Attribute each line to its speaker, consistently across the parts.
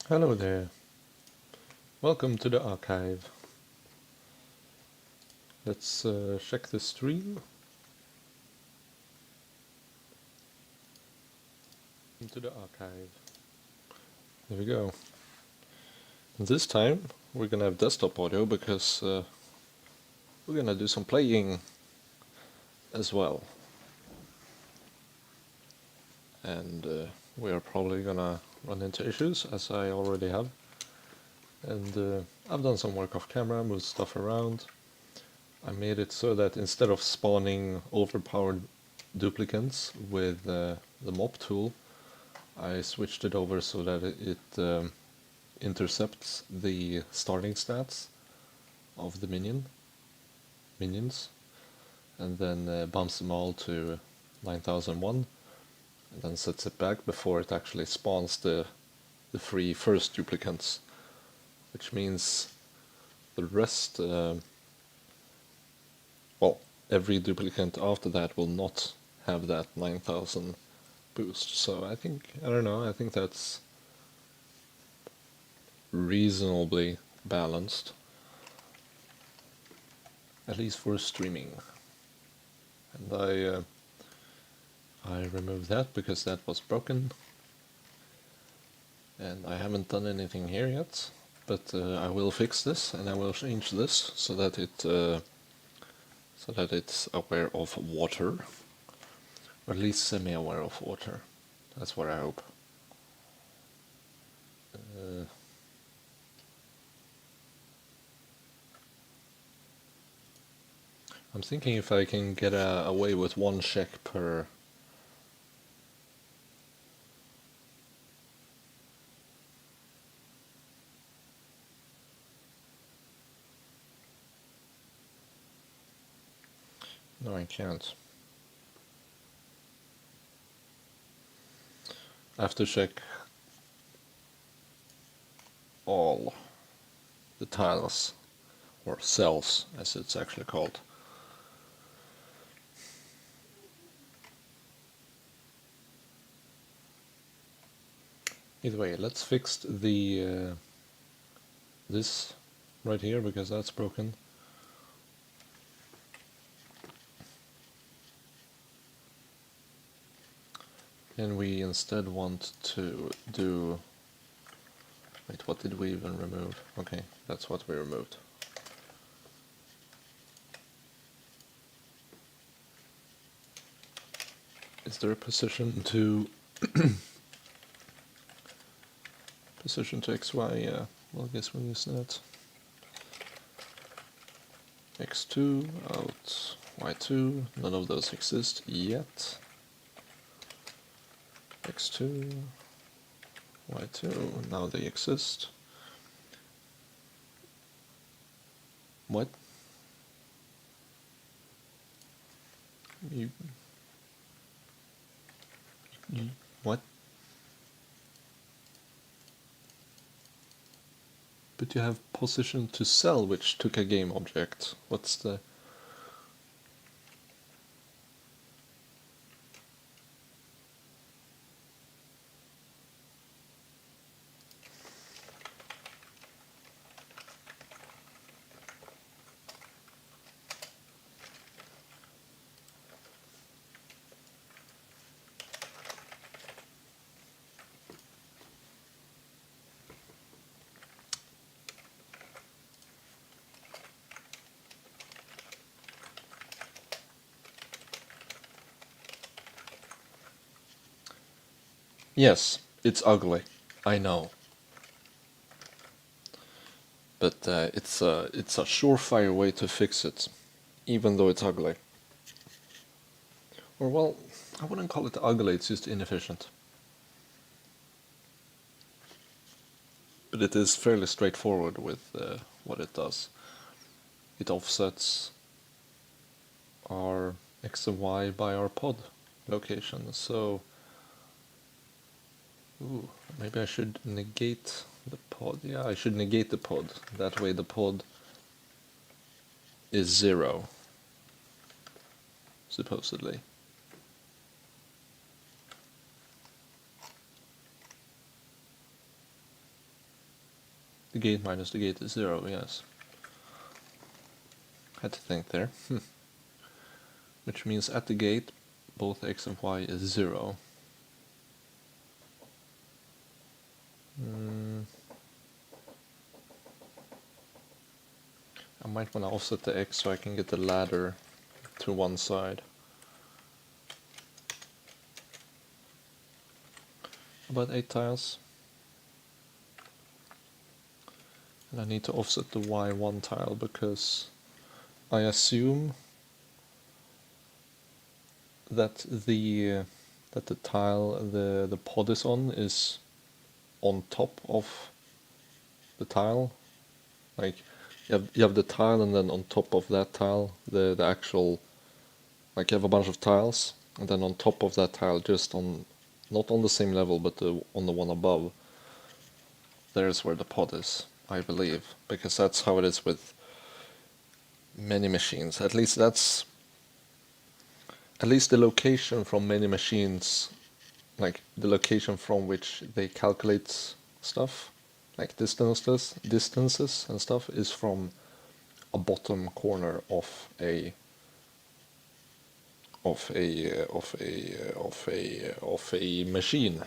Speaker 1: Hello there. Welcome to the archive. Let's check the stream. Into the archive. There we go. And this time we're gonna have desktop audio because we're gonna do some playing as well. And we are probably gonna run into issues as I already have. And I've done some work off camera, moved stuff around. I made it so that instead of spawning overpowered duplicates with the mop tool, I switched it over so that it intercepts the starting stats of the minions, and then bumps them all to 9001, and then sets it back before it actually spawns the three first duplicates, which means the rest, well, every duplicate after that will not have that 9000 boost. So I don't know, I think that's reasonably balanced, at least for streaming. And I removed that because that was broken, and I haven't done anything here yet, but I will fix this and I will change this so that it's aware of water, or at least semi-aware of water. That's what I hope. I'm thinking if I can get away with one check per. No, I can't. I have to check all the tiles, or cells as it's actually called. Either way, let's fix the this right here because that's broken. And we instead want to do. Wait, what did we even remove? Okay, that's what we removed. Is there a position to position to XY? Yeah, well, I guess we'll use that. X2 out, Y2. None of those exist yet. X2, Y2. Now they exist. What? You what? But you have position to cell, which took a game object. What's the... Yes, it's ugly. I know. But it's a surefire way to fix it, even though it's ugly. Or well, I wouldn't call it ugly, it's just inefficient. But it is fairly straightforward with what it does. It offsets our X and Y by our pod location, so... Ooh, maybe I should negate the pod. Yeah, I should negate the pod. That way the pod is 0, supposedly. The gate minus the gate is 0, yes. Had to think there. Which means at the gate, both x and y is 0. I might want to offset the x so I can get the ladder to one side. About 8 tiles. And I need to offset the y one tile because I assume that the tile the pod is on is on top of the tile. Like you have the tile, and then on top of that tile the actual, like you have a bunch of tiles, and then on top of that tile, just on, not on the same level but on the one above, there's where the pod is, I believe, because that's how it is with many machines. At least the location from many machines, like the location from which they calculate stuff, like distances and stuff, is from a bottom corner of a machine.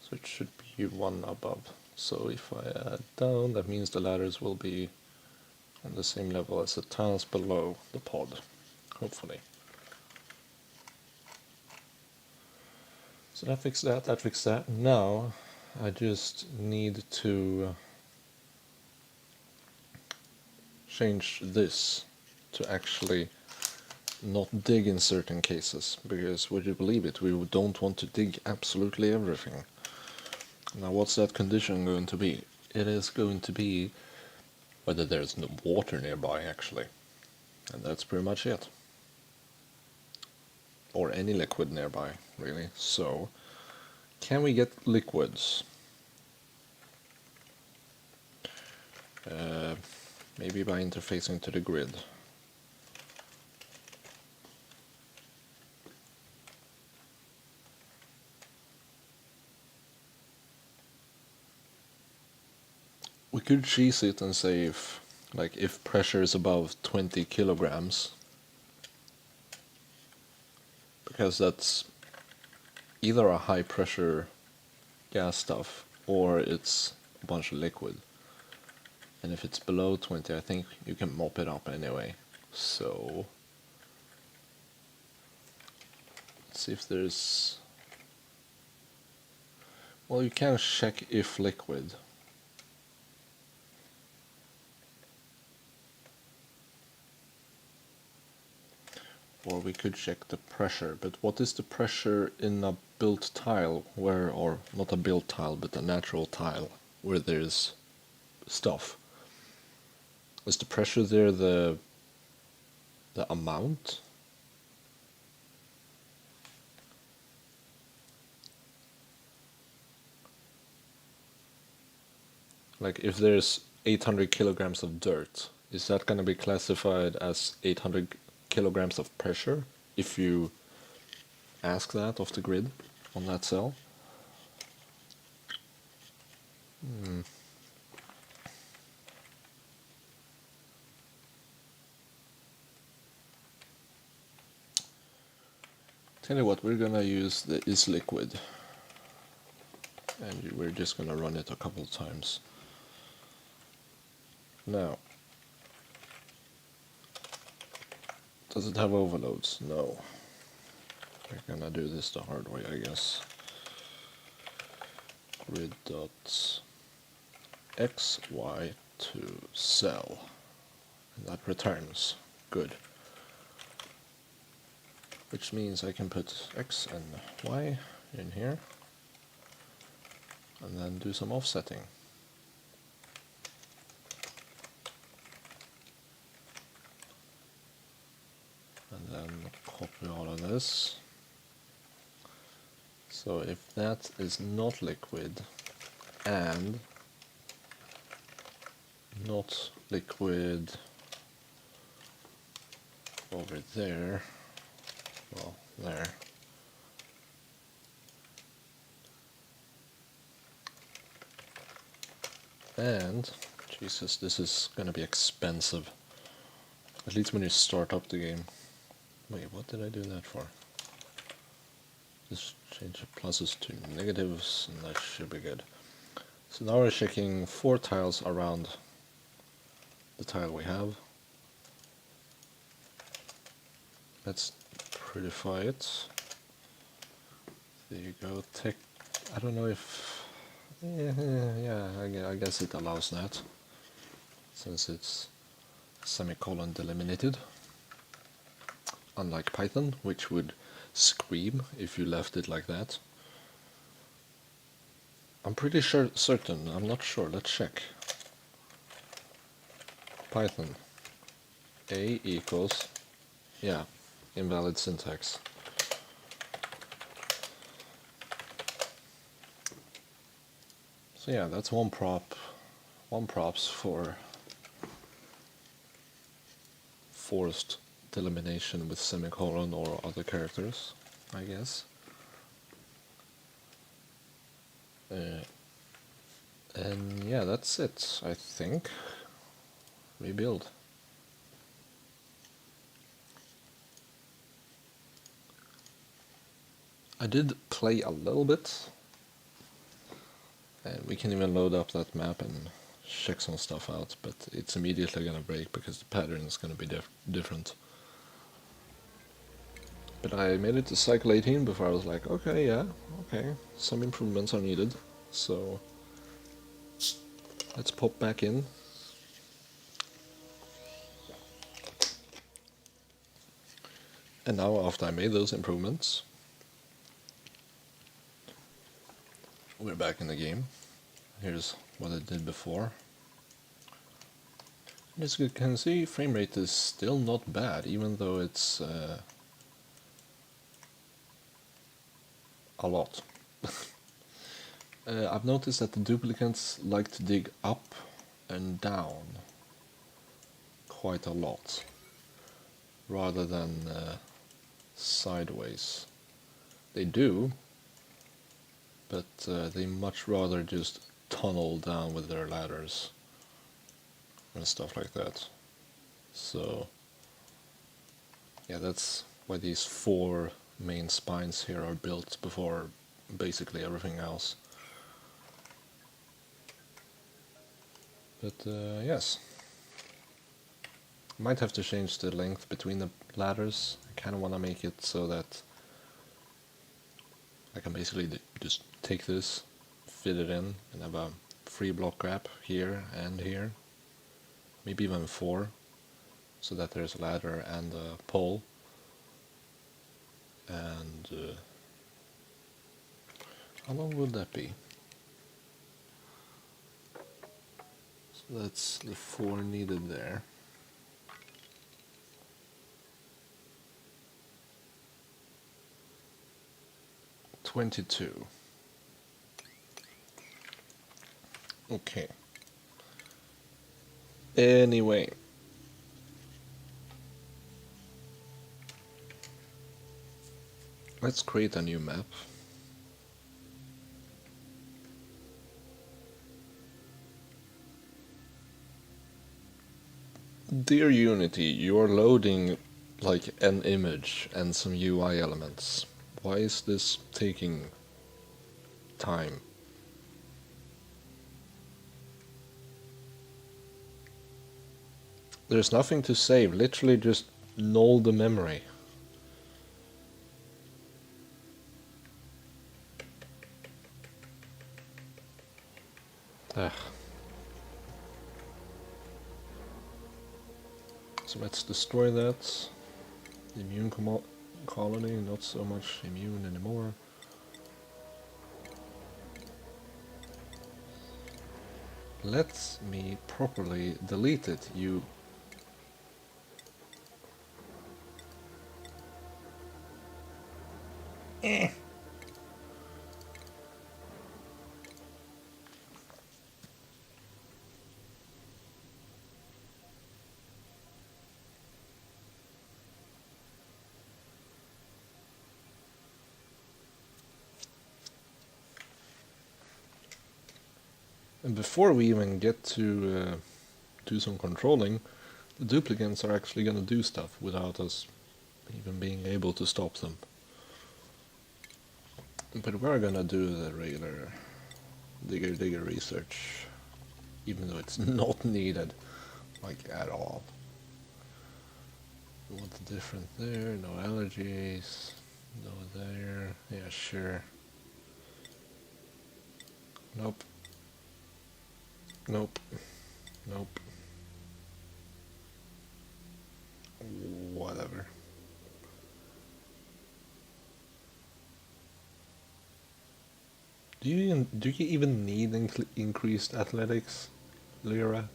Speaker 1: So it should be one above. So if I add down, that means the ladders will be on the same level as the tiles below the pod, hopefully. So that fixed that. Now I just need to change this to actually not dig in certain cases, because would you believe it, we don't want to dig absolutely everything. Now what's that condition going to be? It is going to be whether there's no water nearby, actually. And that's pretty much it. Or any liquid nearby, really. So, can we get liquids? Maybe by interfacing to the grid. We could cheese it and say if pressure is above 20 kilograms, because that's either a high pressure gas stuff or it's a bunch of liquid. And if it's below 20, I think you can mop it up anyway. So let's see if there's, well, you can check if liquid. Or we could check the pressure, but what is the pressure in a built tile where, or not a built tile, but a natural tile where there's stuff? Is the pressure there the amount? Like if there's 800 kilograms of dirt, is that going to be classified as 800 kilograms of pressure if you ask that off the grid on that cell? Tell you what, we're gonna use the is liquid, and we're just gonna run it a couple of times. Now, does it have overloads? No. We're gonna do this the hard way, I guess. Grid dot xy to cell, and that returns. Good. Which means I can put x and y in here, and then do some offsetting. And then copy all of this. So if that is not liquid and not liquid over there, well, there, And, Jesus, this is gonna be expensive. At least when you start up the game. Wait, what did I do that for? Just change the pluses to negatives, and that should be good. So now we're checking 4 tiles around the tile we have. Let's prettify it. There you go. Tech. I don't know if. Yeah, I guess it allows that, since it's semicolon delimited. Unlike Python, which would scream if you left it like that. I'm pretty certain. I'm not sure. Let's check. Python. A equals. Yeah, invalid syntax. So yeah, that's one props for forced delimitation with semicolon or other characters, I guess. And yeah, that's it, I think. Rebuild. I did play a little bit, and we can even load up that map and check some stuff out, but it's immediately gonna break because the pattern is gonna be different. But I made it to cycle 18 before I was like, okay, yeah, okay, some improvements are needed, so let's pop back in. And now after I made those improvements, we're back in the game. Here's what I did before. As you can see, frame rate is still not bad, even though it's a lot. I've noticed that the duplicates like to dig up and down quite a lot, rather than sideways. They do, but they much rather just tunnel down with their ladders and stuff like that. So yeah, that's why these 4 main spines here are built before basically everything else. But yes, might have to change the length between the ladders. I kind of want to make it so that I can basically just take this, fit it in, and have a 3 block gap here and here, maybe even 4, so that there's a ladder and a pole. And how long would that be? So that's the 4 needed there. $22. Okay. Anyway. Let's create a new map. Dear Unity, you're loading like an image and some UI elements. Why is this taking time? There's nothing to save, literally just null the memory. Ah. So let's destroy that. Immune colony, not so much immune anymore. Let me properly delete it, you... And before we even get to do some controlling, the duplicants are actually going to do stuff without us even being able to stop them. But we're going to do the regular digger research, even though it's not needed, like, at all. What's different there? No allergies. No there. Yeah, sure. Nope. Nope. Nope. Whatever. Do you even need increased athletics, Lyra?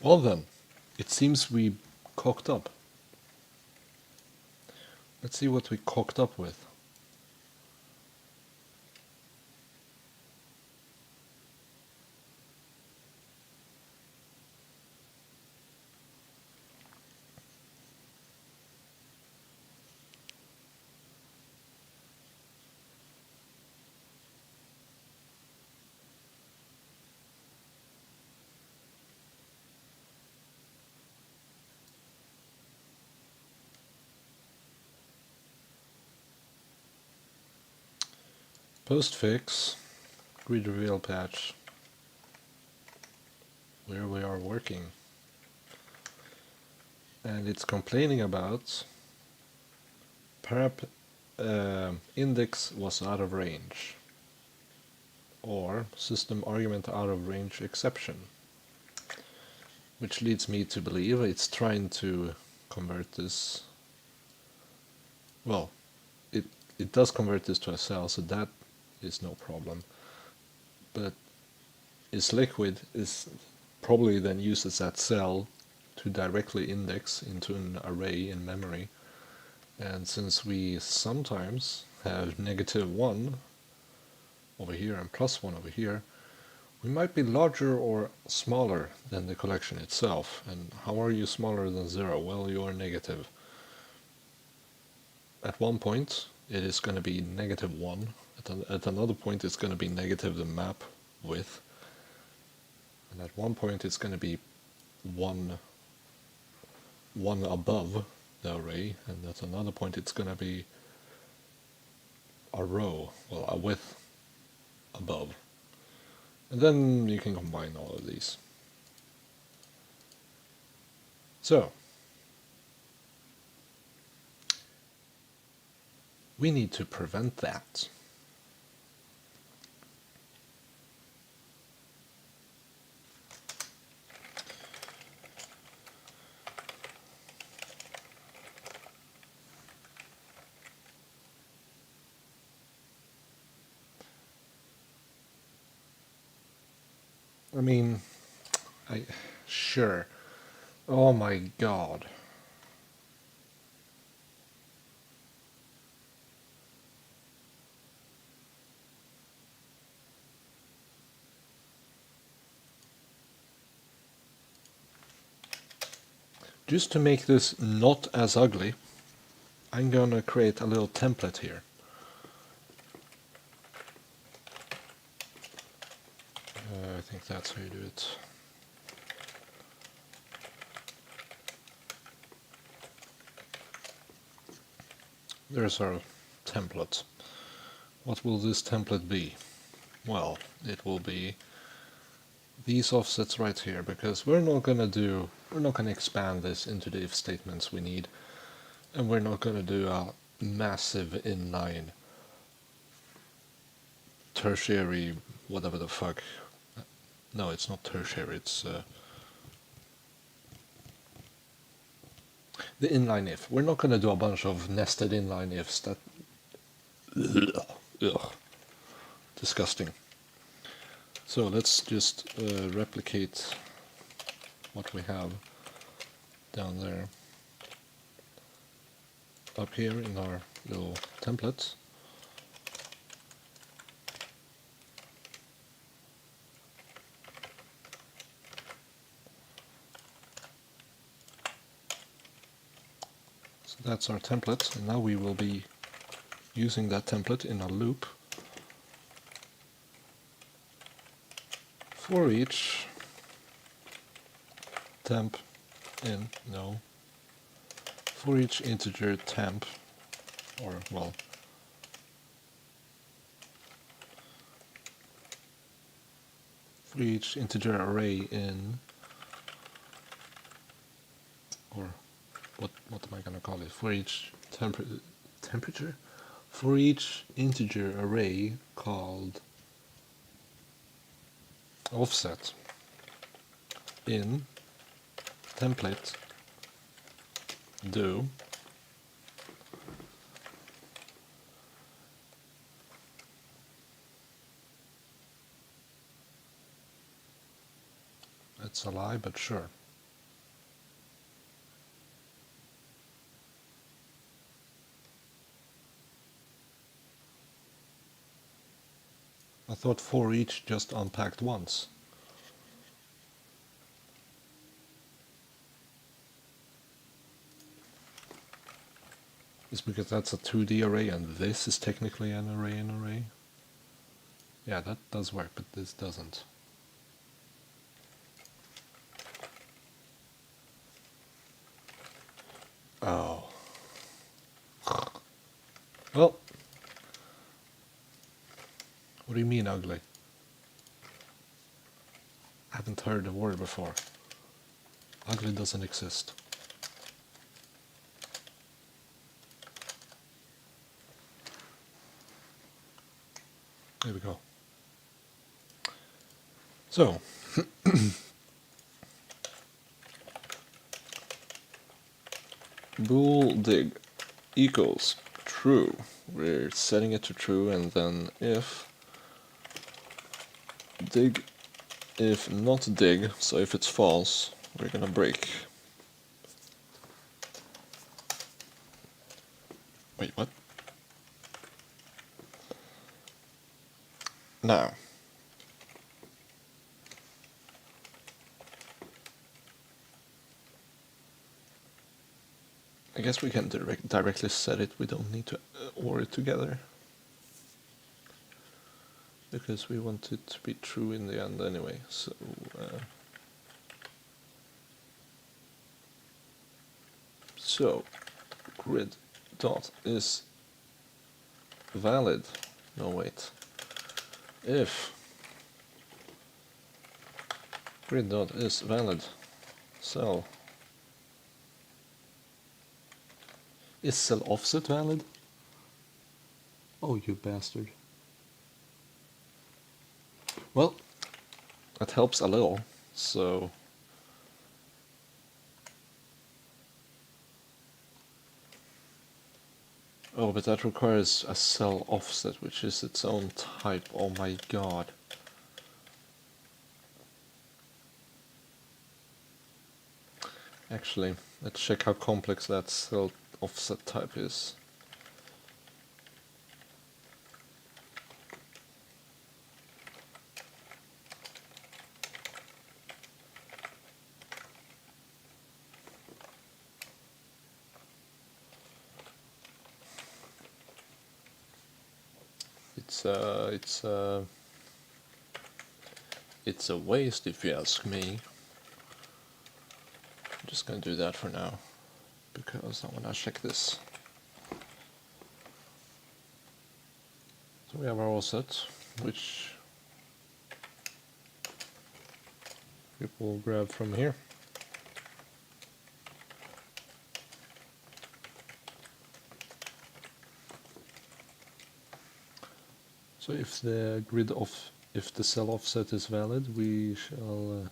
Speaker 1: Well then, it seems we cocked up. Let's see what we cocked up with. Postfix, grid reveal patch, where we are working. And it's complaining about perp index was out of range, or system argument out of range exception, which leads me to believe it's trying to convert this. Well, it does convert this to a cell, so that is no problem. But its liquid is probably then uses that cell to directly index into an array in memory. And since we sometimes have -1 over here and +1 over here, we might be larger or smaller than the collection itself. And how are you smaller than 0? Well, you are negative. At one point, it is going to be -1. At another point, it's going to be negative the map width. And at one point, it's going to be one above the array. And at another point, it's going to be a row, well, a width above. And then you can combine all of these. So, we need to prevent that. I mean, sure. Oh my god. Just to make this not as ugly, I'm gonna create a little template here. I think that's how you do it. There's our template. What will this template be? Well, it will be these offsets right here, because we're not gonna expand this into the if statements we need, and we're not gonna do a massive inline tertiary whatever the fuck. No, it's not tertiary, it's the inline if. We're not gonna do a bunch of nested inline ifs. That ugh, disgusting. So let's just replicate what we have down there up here in our little template. So that's our template, and now we will be using that template in a loop for each temp in, no, for each integer temp, or well, for each integer array in, or what am I gonna call it, for each temperature, for each integer array called offset in template do it's a lie, but sure. I thought for each just unpacked once. It's because that's a 2D array and this is technically an array in array. Yeah, that does work, but this doesn't. Oh. Well. What do you mean ugly? I haven't heard the word before. Ugly doesn't exist. There we go. So, bool dig equals true. We're setting it to true, and then if dig, if not dig, so if it's false, we're gonna break. Wait, what? Now, I guess we can directly set it. We don't need to OR it together, because we want it to be true in the end anyway. So grid dot is valid. No, wait. If grid dot is valid, cell is cell offset valid? Oh, you bastard. Well, that helps a little. So oh, but that requires a cell offset, which is its own type. Oh my god. Actually, let's check how complex that cell offset type is. It's a waste if you ask me. I'm just gonna do that for now, because I wanna check this. So we have our offset, which we will grab from here. So if the if the cell offset is valid, we shall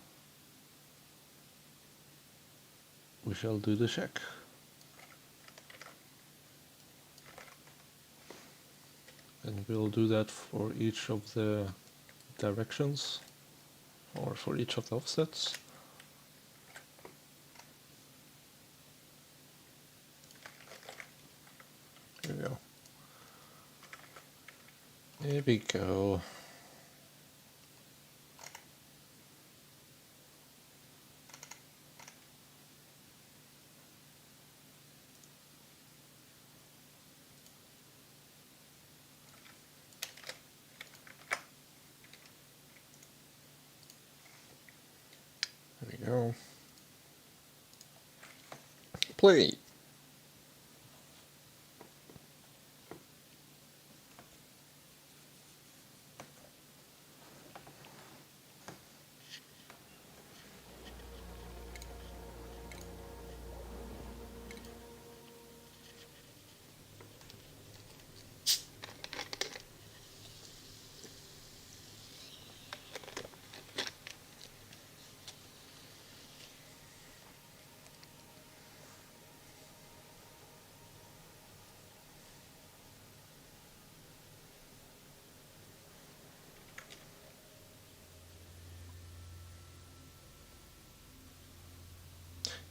Speaker 1: do the check. And we'll do that for each of the directions, or for each of the offsets. Here we go. There we go. go. Play.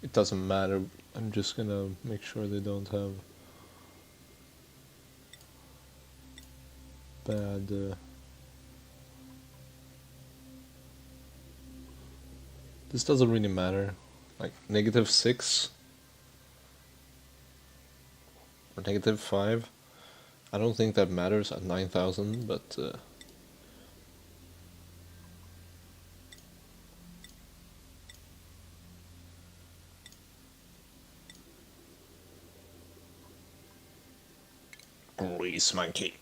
Speaker 1: It doesn't matter. I'm just gonna make sure they don't have bad. This doesn't really matter. Like -6 or -5. I don't think that matters at 9,000, but Grease monkey.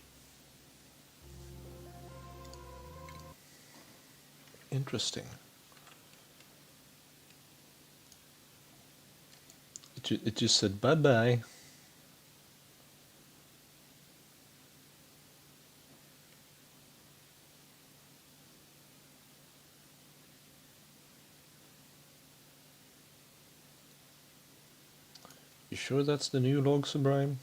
Speaker 1: Interesting. It just said bye bye. You sure that's the new log sublime?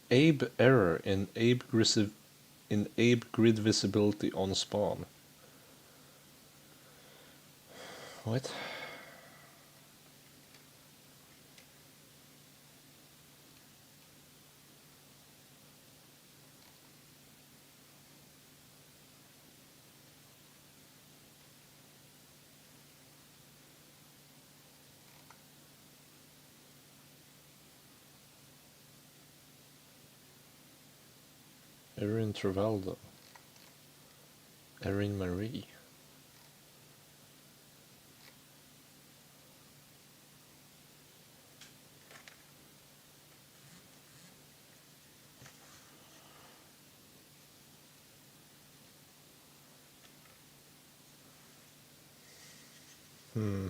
Speaker 1: Abe error in Abe grid visibility on spawn. What? Erin Travaldo. Erin Marie. Hmm.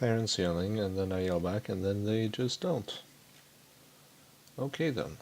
Speaker 1: Parents yelling, and then I yell back, and then they just don't. Okay then.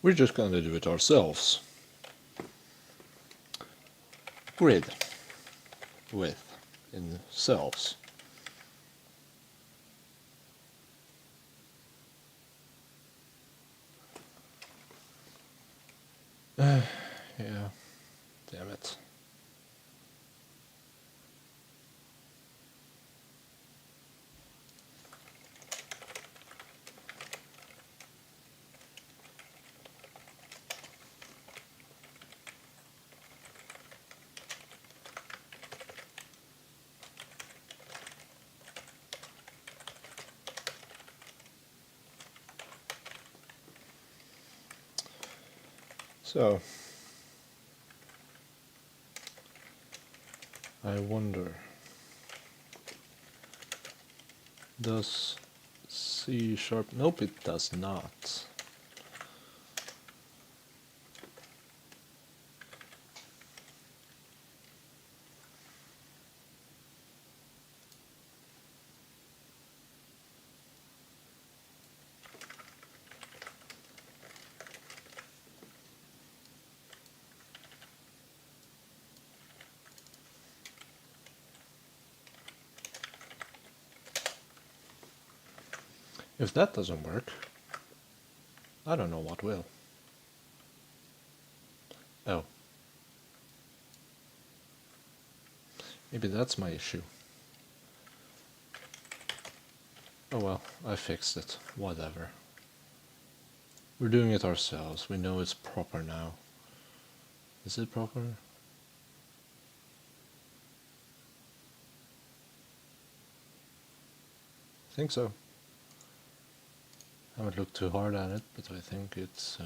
Speaker 1: We're just gonna do it ourselves. Grid. Width. In cells. Yeah. Damn it. So, I wonder, does C sharp? Nope, it does not. If that doesn't work, I don't know what will. Oh. Maybe that's my issue. Oh well, I fixed it. Whatever. We're doing it ourselves. We know it's proper now. Is it proper? I think so. I haven't looked too hard at it, but I think it's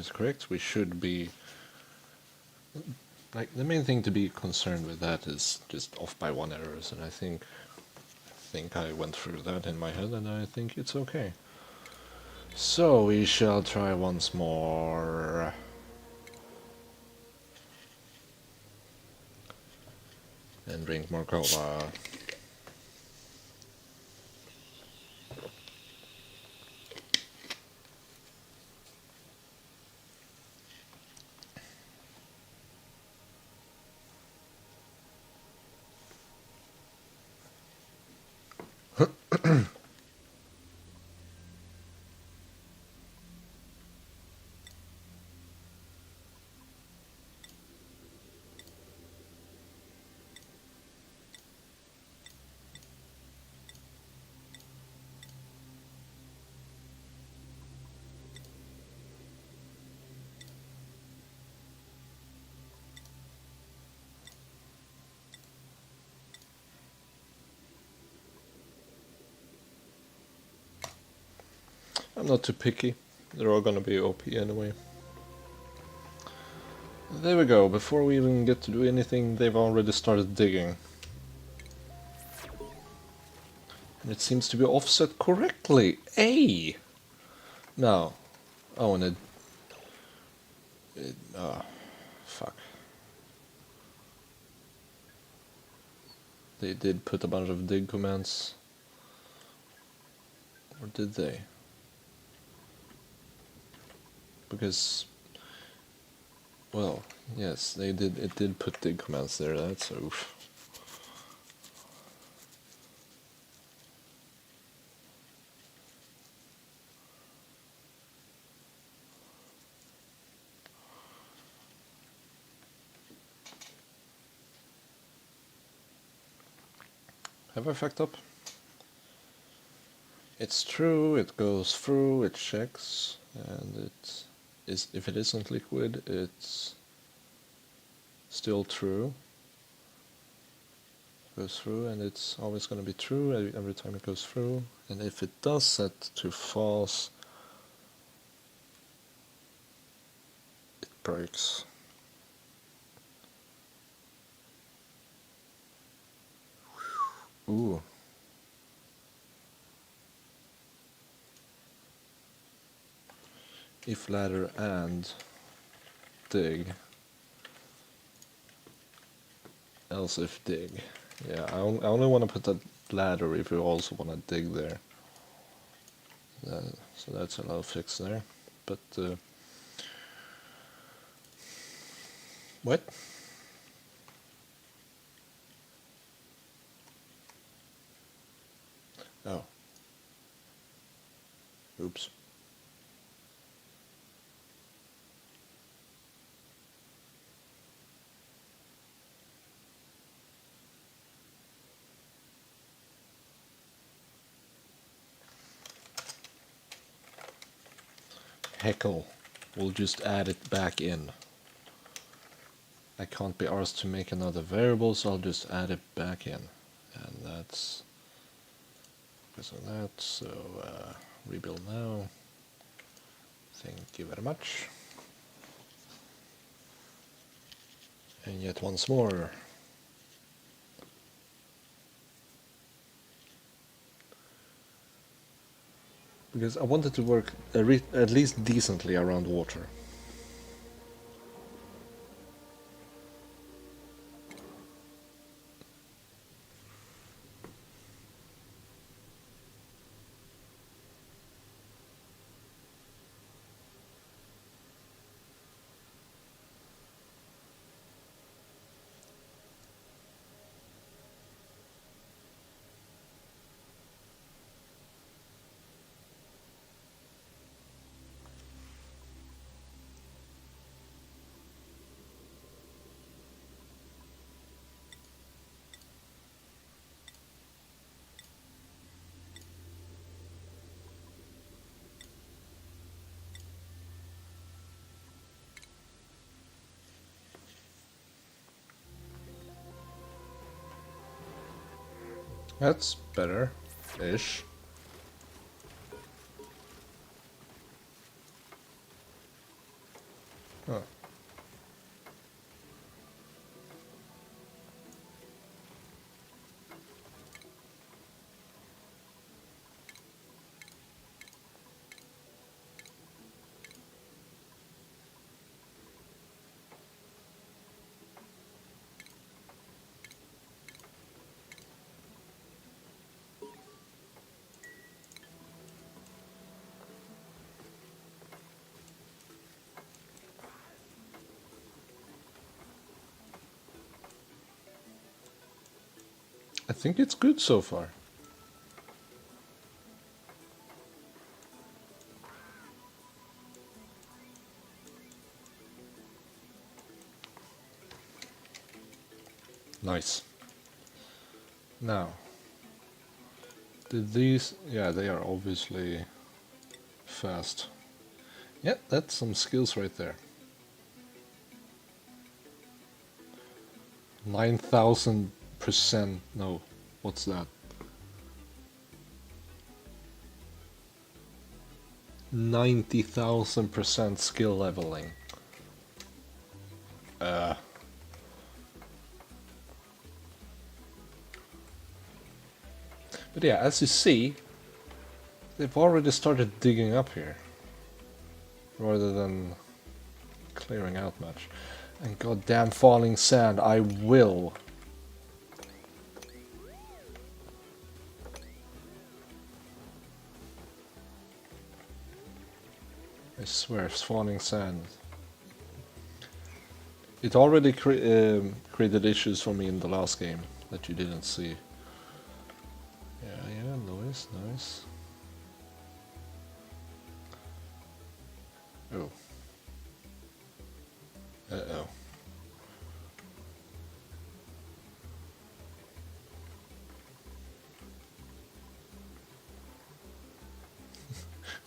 Speaker 1: correct. We should be like the main thing to be concerned with that is just off by one errors, and I think I went through that in my head, and I think it's okay. So we shall try once more. And drink more cola. I'm not too picky. They're all gonna be OP anyway. There we go. Before we even get to do anything, they've already started digging. And it seems to be offset correctly. A. Now. Oh, and fuck. They did put a bunch of dig commands. Or did they? Because, well, yes, they did. It did put dig commands there. That's oof. Have I fucked up? It's true. It goes through. It checks, and it is. If it isn't liquid, it's still true. Goes through, and it's always going to be true every time it goes through. And if it does set to false, it breaks. Ooh. If ladder and dig, else if dig. Yeah, I only want to put that ladder if you also want to dig there. So that's a little fix there. But what? Oh. Oops. Heckle. We'll just add it back in. I can't be asked to make another variable, so I'll just add it back in. And that's because of that, so rebuild now. Thank you very much. And yet once more. Because I wanted to work at least decently around water. That's better-ish. Huh. I think it's good so far. Nice. Now, did these... Yeah, they are obviously fast. Yeah, that's some skills right there. 9,000%. No, what's that? 90,000% skill leveling. But yeah, as you see, they've already started digging up here. Rather than clearing out much. And goddamn falling sand, I will. I swear, it's falling sand. It already created issues for me in the last game that you didn't see. Yeah, nice, nice. Oh. Uh-oh.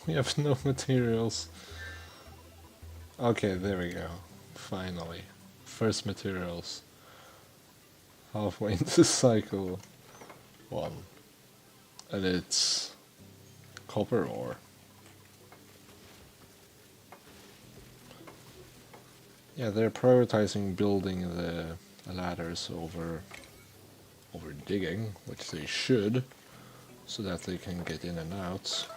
Speaker 1: We have no materials. Okay, there we go. Finally. First materials. Halfway into cycle 1. And it's copper ore. Yeah, they're prioritizing building the ladders over digging, which they should, so that they can get in and out.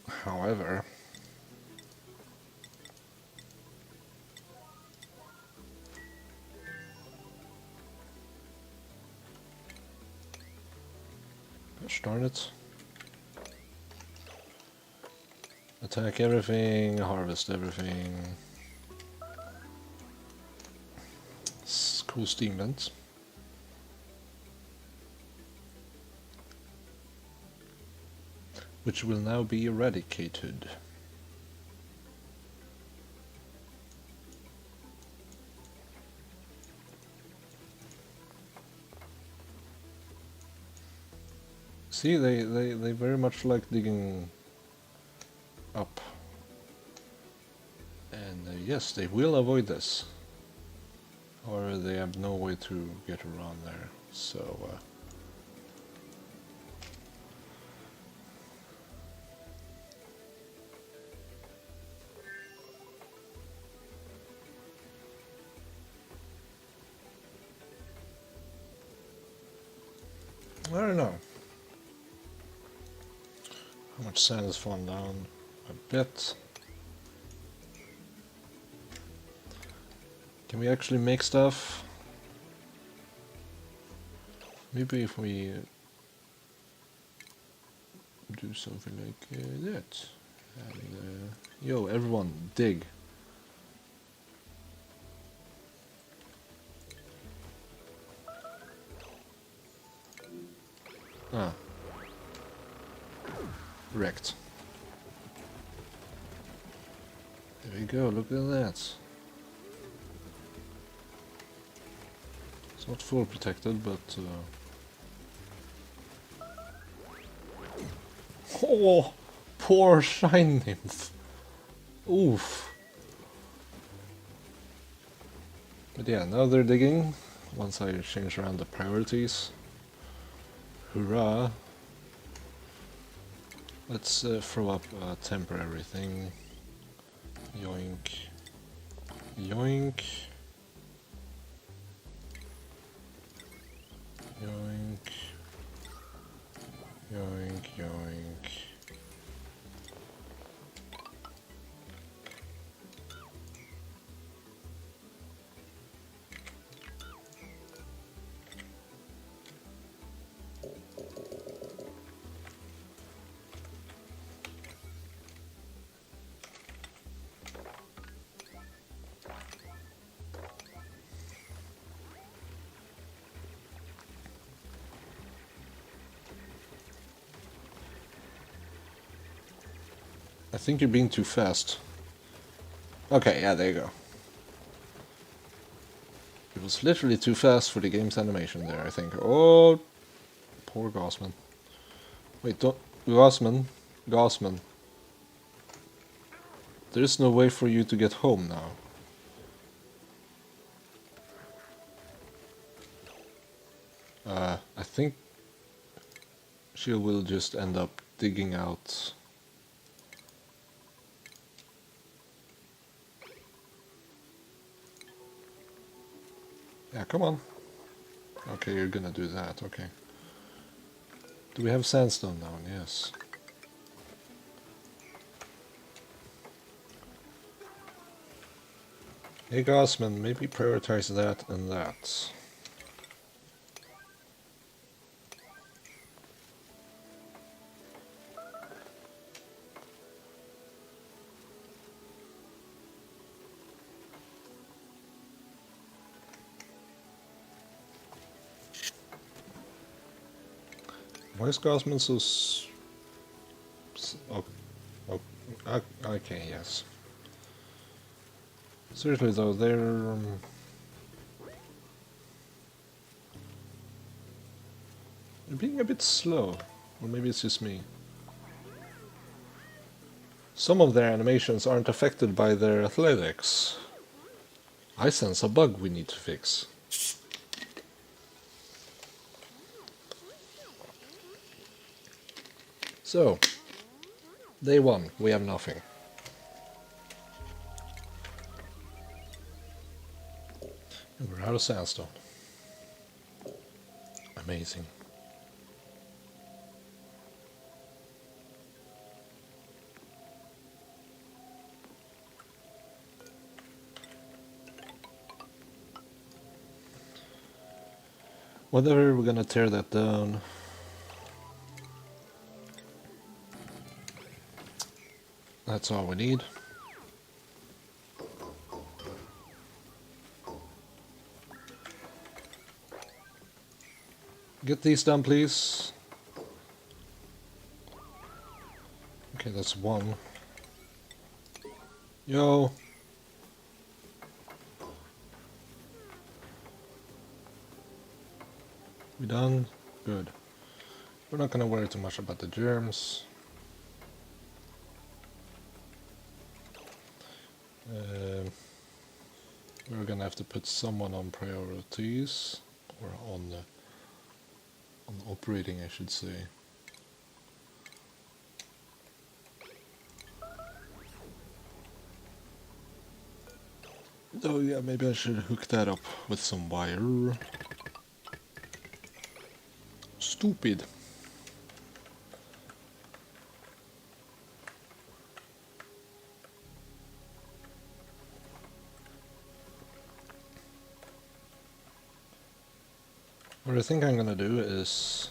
Speaker 1: However, gosh darn it. Attack everything, harvest everything. Cool steam vents. Which will now be eradicated. See, they very much like digging up. And yes, they will avoid this. However, they have no way to get around there, so... I don't know. How much sand has fallen down? A bit. Can we actually make stuff? Maybe if we do something like that. And, yo, everyone, dig. Ah. Wrecked. There we go, look at that. It's not full protected, but... Oh! Poor Shine Nymph! Oof! But yeah, now they're digging. Once I change around the priorities. Hurrah! Let's throw up a temporary thing. Yoink. Yoink. Yoink. Yoink, yoink. I think you're being too fast. Okay, yeah, there you go. It was literally too fast for the game's animation there, I think. Oh, poor Gossman. Wait, don't... Gossman. Gossman. There is no way for you to get home now. I think she will just end up digging out. Yeah, come on. Okay, you're gonna do that, okay. Do we have sandstone now? Yes. Hey Gossman, maybe prioritize that and that. Why is Gossman so okay, yes. Seriously though, they're... they're being a bit slow. Or maybe it's just me. Some of their animations aren't affected by their athletics. I sense a bug we need to fix. So, day one, we have nothing. And we're out of sandstone. Amazing. Whatever, we're gonna tear that down. That's all we need. Get these done, please. Okay, that's one. Yo. We done? Good. We're not gonna worry too much about the germs. We're gonna have to put someone on priorities, or on operating, I should say. Oh yeah, maybe I should hook that up with some wire. stupid. What I think I'm gonna do is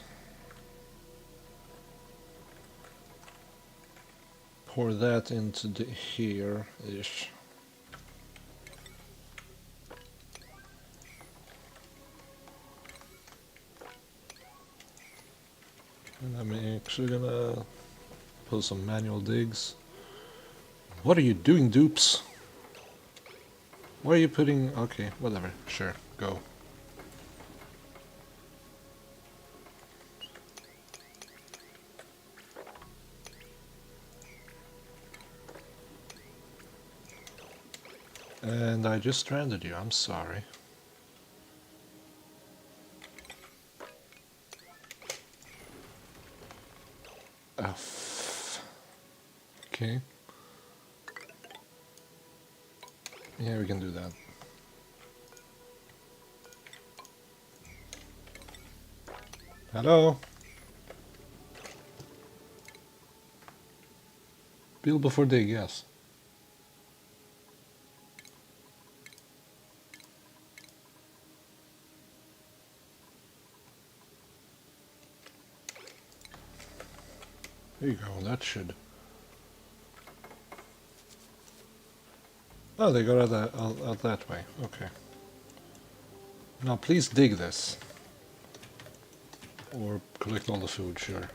Speaker 1: pour that into the here-ish. And I'm actually gonna put some manual digs. What are you doing, dupes? Why are you putting... Okay, whatever. Sure, go. And I just stranded you, I'm sorry. Okay. Yeah, we can do that. Hello? Build before dig, yes. There you go, that should... Oh, they got out that way, okay. Now please dig this. Or collect all the food, sure.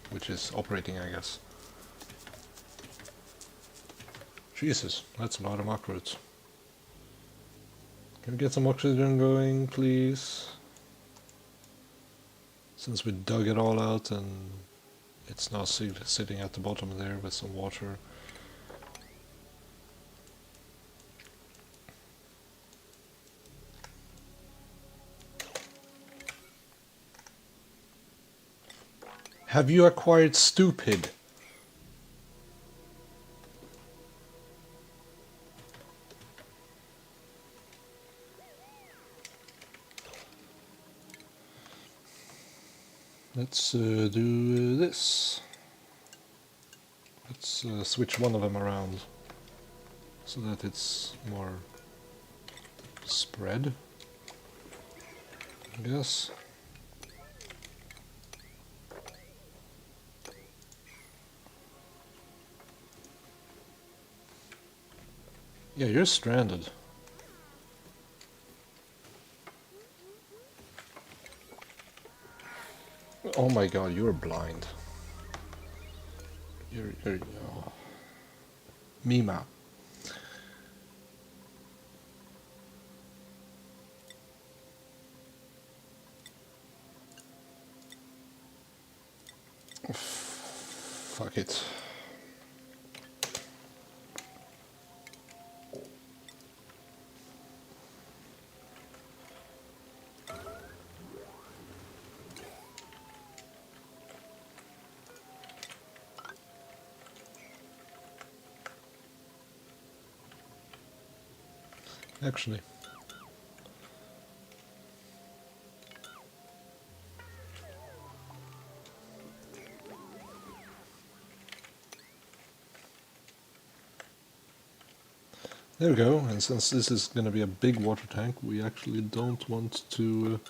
Speaker 1: Which is operating, I guess. Jesus, that's a lot of muck roots. Can we get some oxygen going, please? Since we dug it all out and it's now sitting at the bottom there with some water. Have you acquired stupid? Let's do this. Let's switch one of them around so that it's more spread, I guess. Yeah, you're stranded. Oh my god, you're blind. You're oh. Mima. Fuck it. Actually. There we go, and since this is going to be a big water tank, we actually don't want to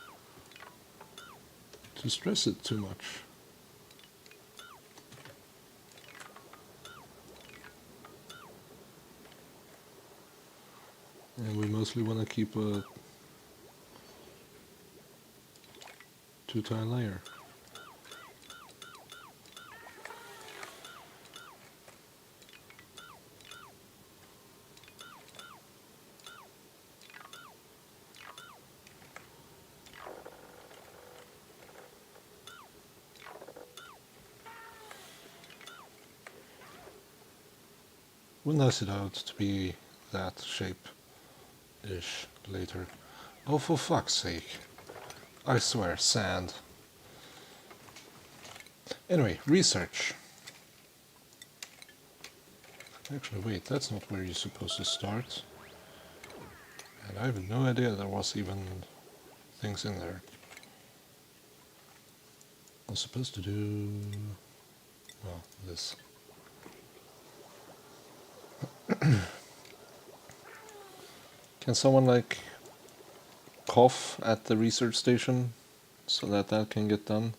Speaker 1: stress it too much. And we mostly want to keep a 2-tile layer. We'll nice it out to be that shape-ish later. Oh, for fuck's sake. I swear, sand. Anyway, research. Actually, wait, that's not where you're supposed to start. And I have no idea there was even things in there. I'm supposed to do... well, this. Can someone like cough at the research station so that that can get done?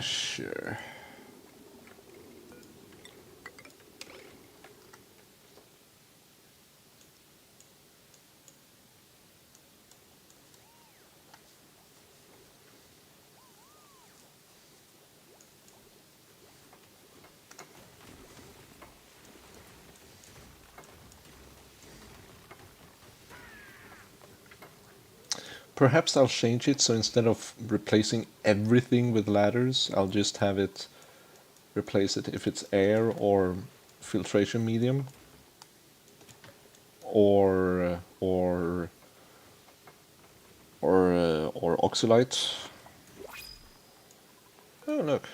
Speaker 1: Sure. Perhaps I'll change it so instead of replacing everything with ladders, I'll just have it replace it if it's air or filtration medium or oxylite. Oh look.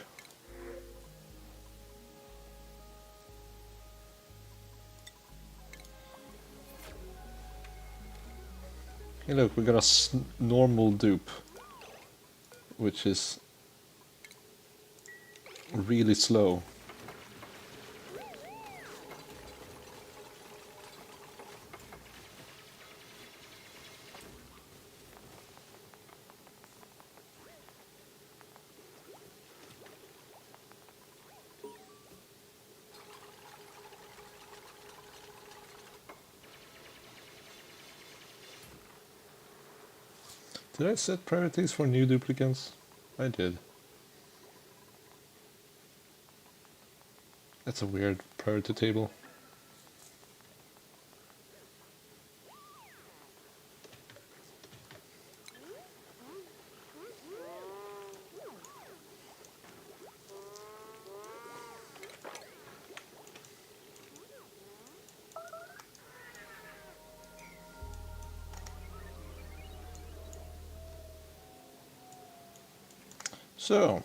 Speaker 1: Hey look, we got a normal dupe, which is really slow. Did I set priorities for new duplicants? I did. That's a weird priority table. So,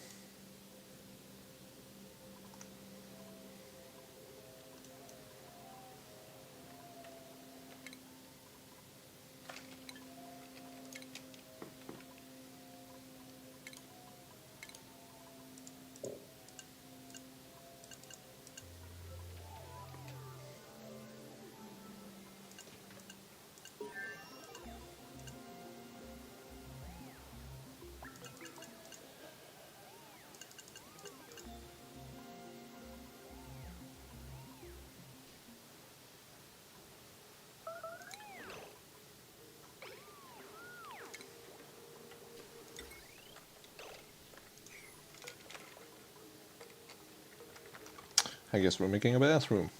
Speaker 1: I guess we're making a bathroom.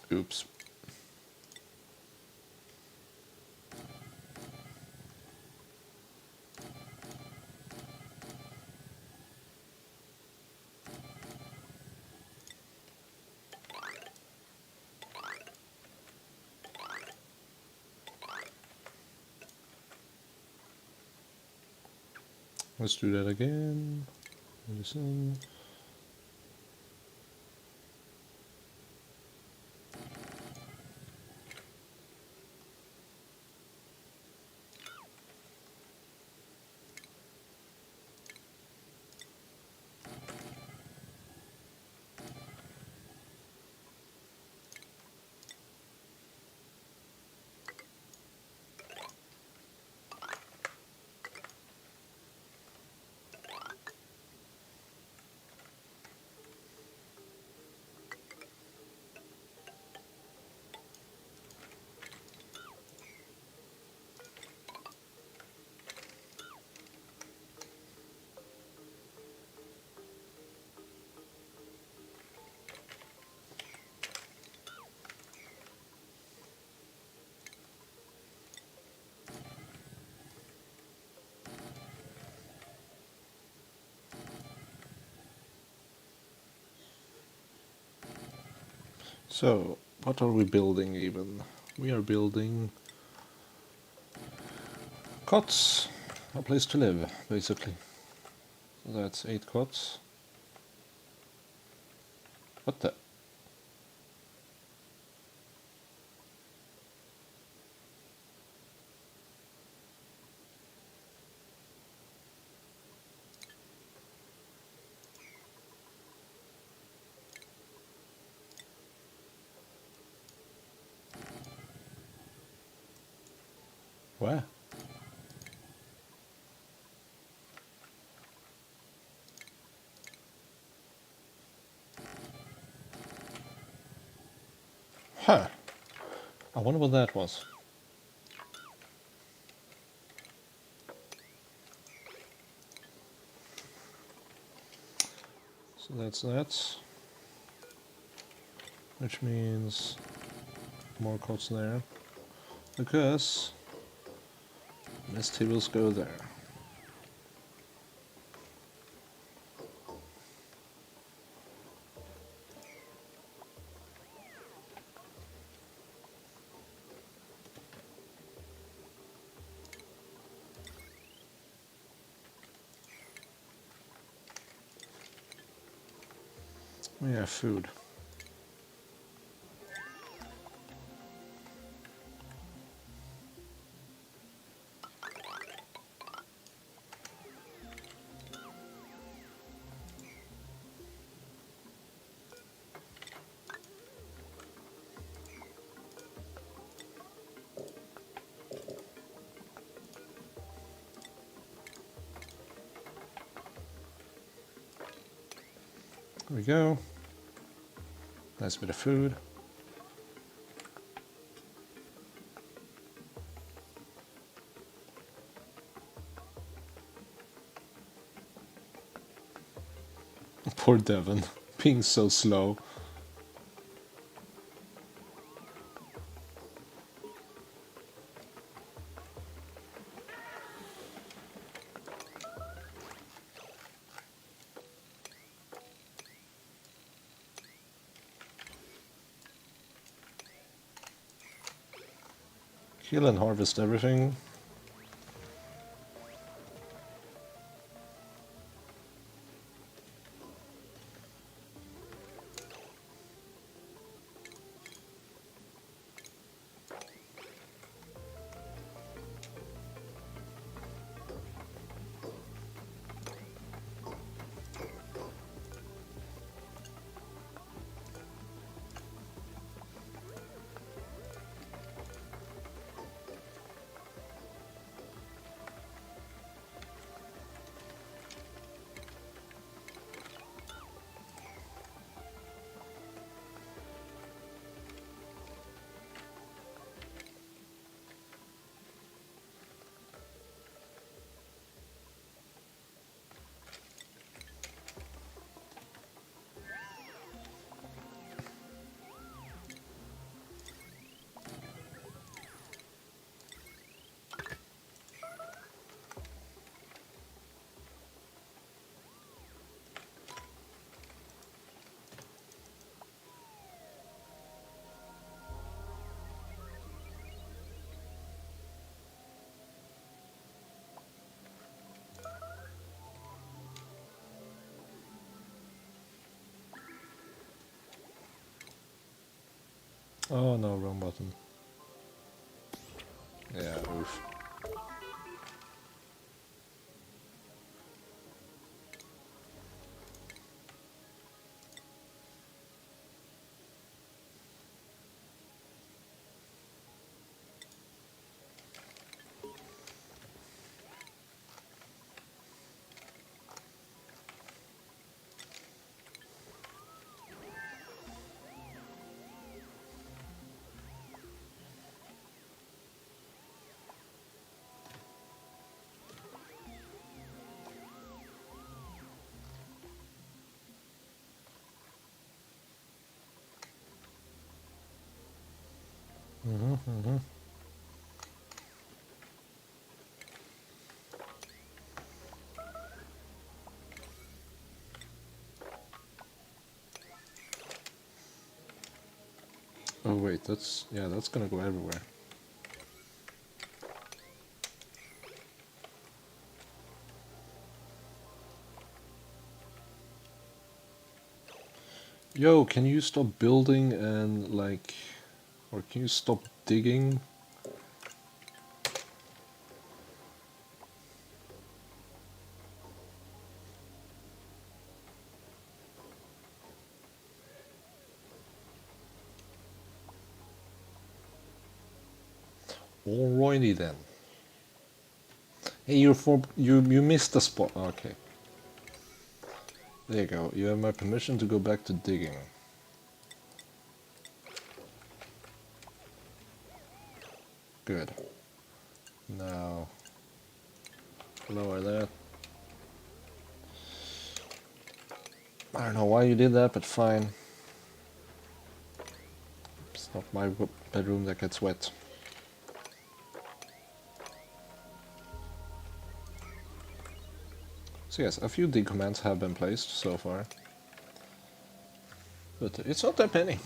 Speaker 1: Oops. Let's do that again. Listen. So, what are we building even? We are building cots, a place to live, basically. So that's 8 cots. What the? Where? Huh. I wonder what that was. So that's that. Which means more cots there. Because these tables go there. We have food. There we go. Nice bit of food. Poor Devon, being so slow. Kill and harvest everything. Oh no, wrong button. Yeah, oof. Oh wait, that's gonna go everywhere. Yo, can you stop building and like, or can you stop digging? Alrighty then. Hey, you missed the spot. Okay. There you go. You have my permission to go back to digging. Good. Now lower that. I don't know why you did that, but fine. It's not my bedroom that gets wet. So yes, a few dig commands have been placed so far. But it's not that many.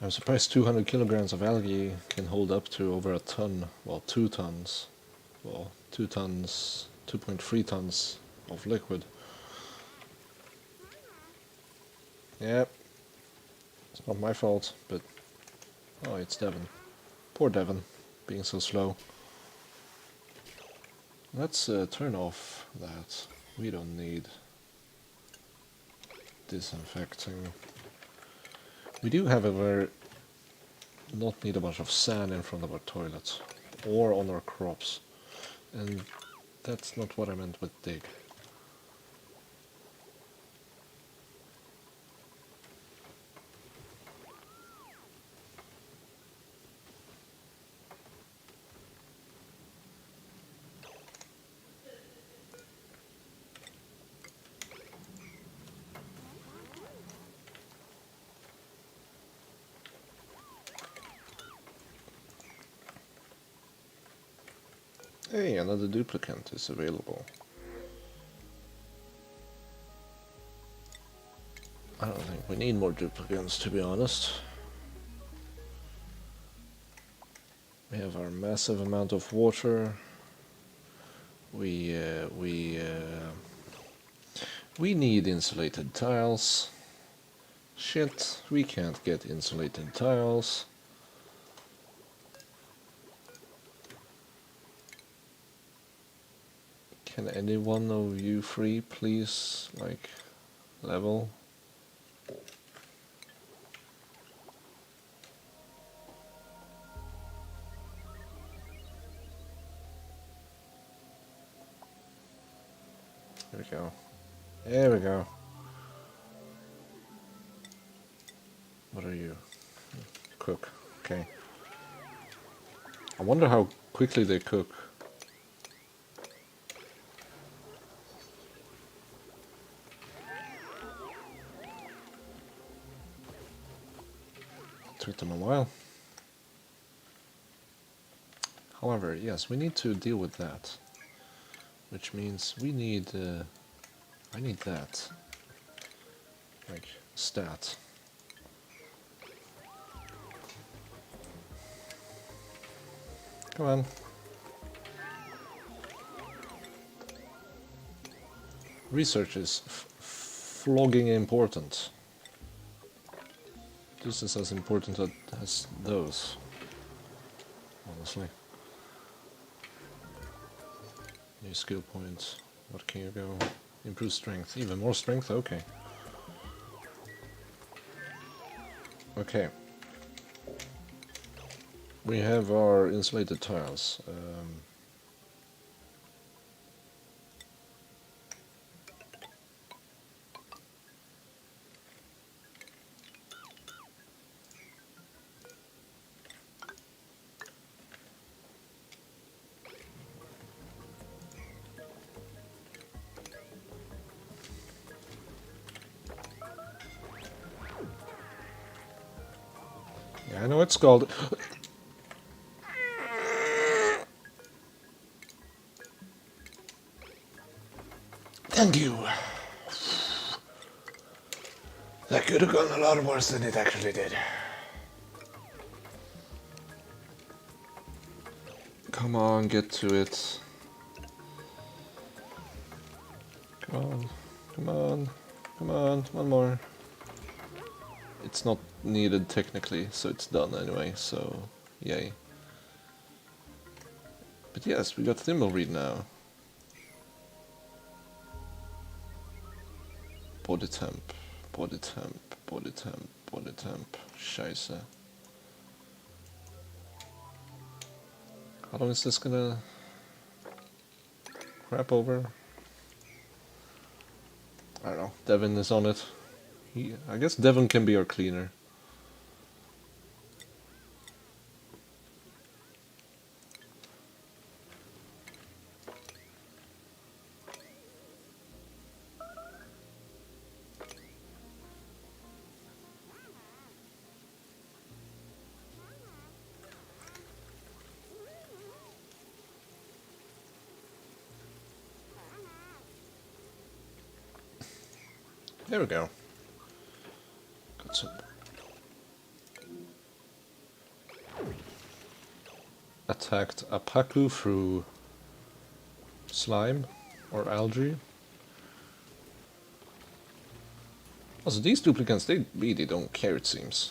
Speaker 1: I'm surprised 200 kilograms of algae can hold up to over a ton, well 2 tons, well 2 tons, 2.3 tons of liquid. Yep, it's not my fault, but oh, it's Devon. Poor Devon, being so slow. Let's turn off that. We don't need disinfecting. We do, however, not need a bunch of sand in front of our toilets or on our crops, and that's not what I meant with dig. Hey, another duplicant is available. I don't think we need more duplicants, to be honest. We have our massive amount of water. We need insulated tiles. Shit, we can't get insulated tiles. Can any one of you three please, like, level? There we go. There we go. What are you? Cook. Okay. I wonder how quickly they cook. Took them a while. However, yes, we need to deal with that. Which means we need... I need that. Like, stat. Come on. Research is flogging important. This is as important as those, honestly. New skill points. What can you go? Improve strength. Even more strength? Okay. Okay. We have our insulated tiles. Yeah, I know it's called... Thank you. That could have gone a lot worse than it actually did. Come on, get to it. Come on, come on, come on, one more. It's not needed technically, so it's done anyway, so yay. But yes, we got Thimbleweed now. Body temp, body temp, body temp, body temp. Scheiße. How long is this gonna crap over? I don't know. Devin is on it. I guess Devin can be our cleaner. There we go. Got some. Attacked Apaku through slime or algae. Also, these duplicants, they really don't care, it seems.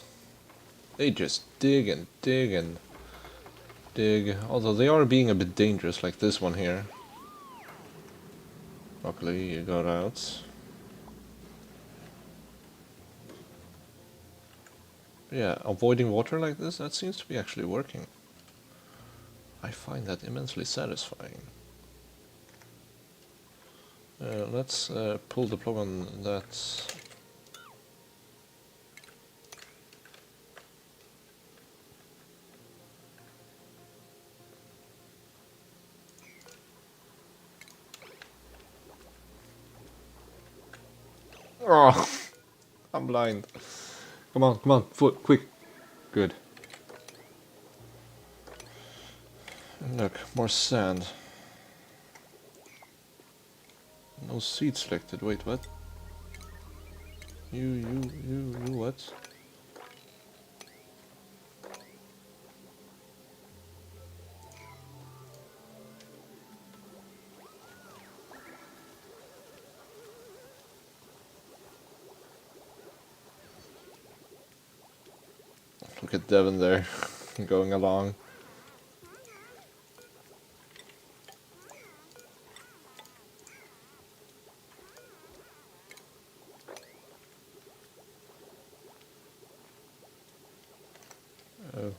Speaker 1: They just dig and dig and dig. Although they are being a bit dangerous, like this one here. Luckily, you got out. Yeah, avoiding water like this, that seems to be actually working. I find that immensely satisfying. Let's pull the plug on that. Oh, I'm blind. Come on, foot, quick. Good. And look, more sand. No seed selected. Wait, what? You what? Look at Devin there, going along.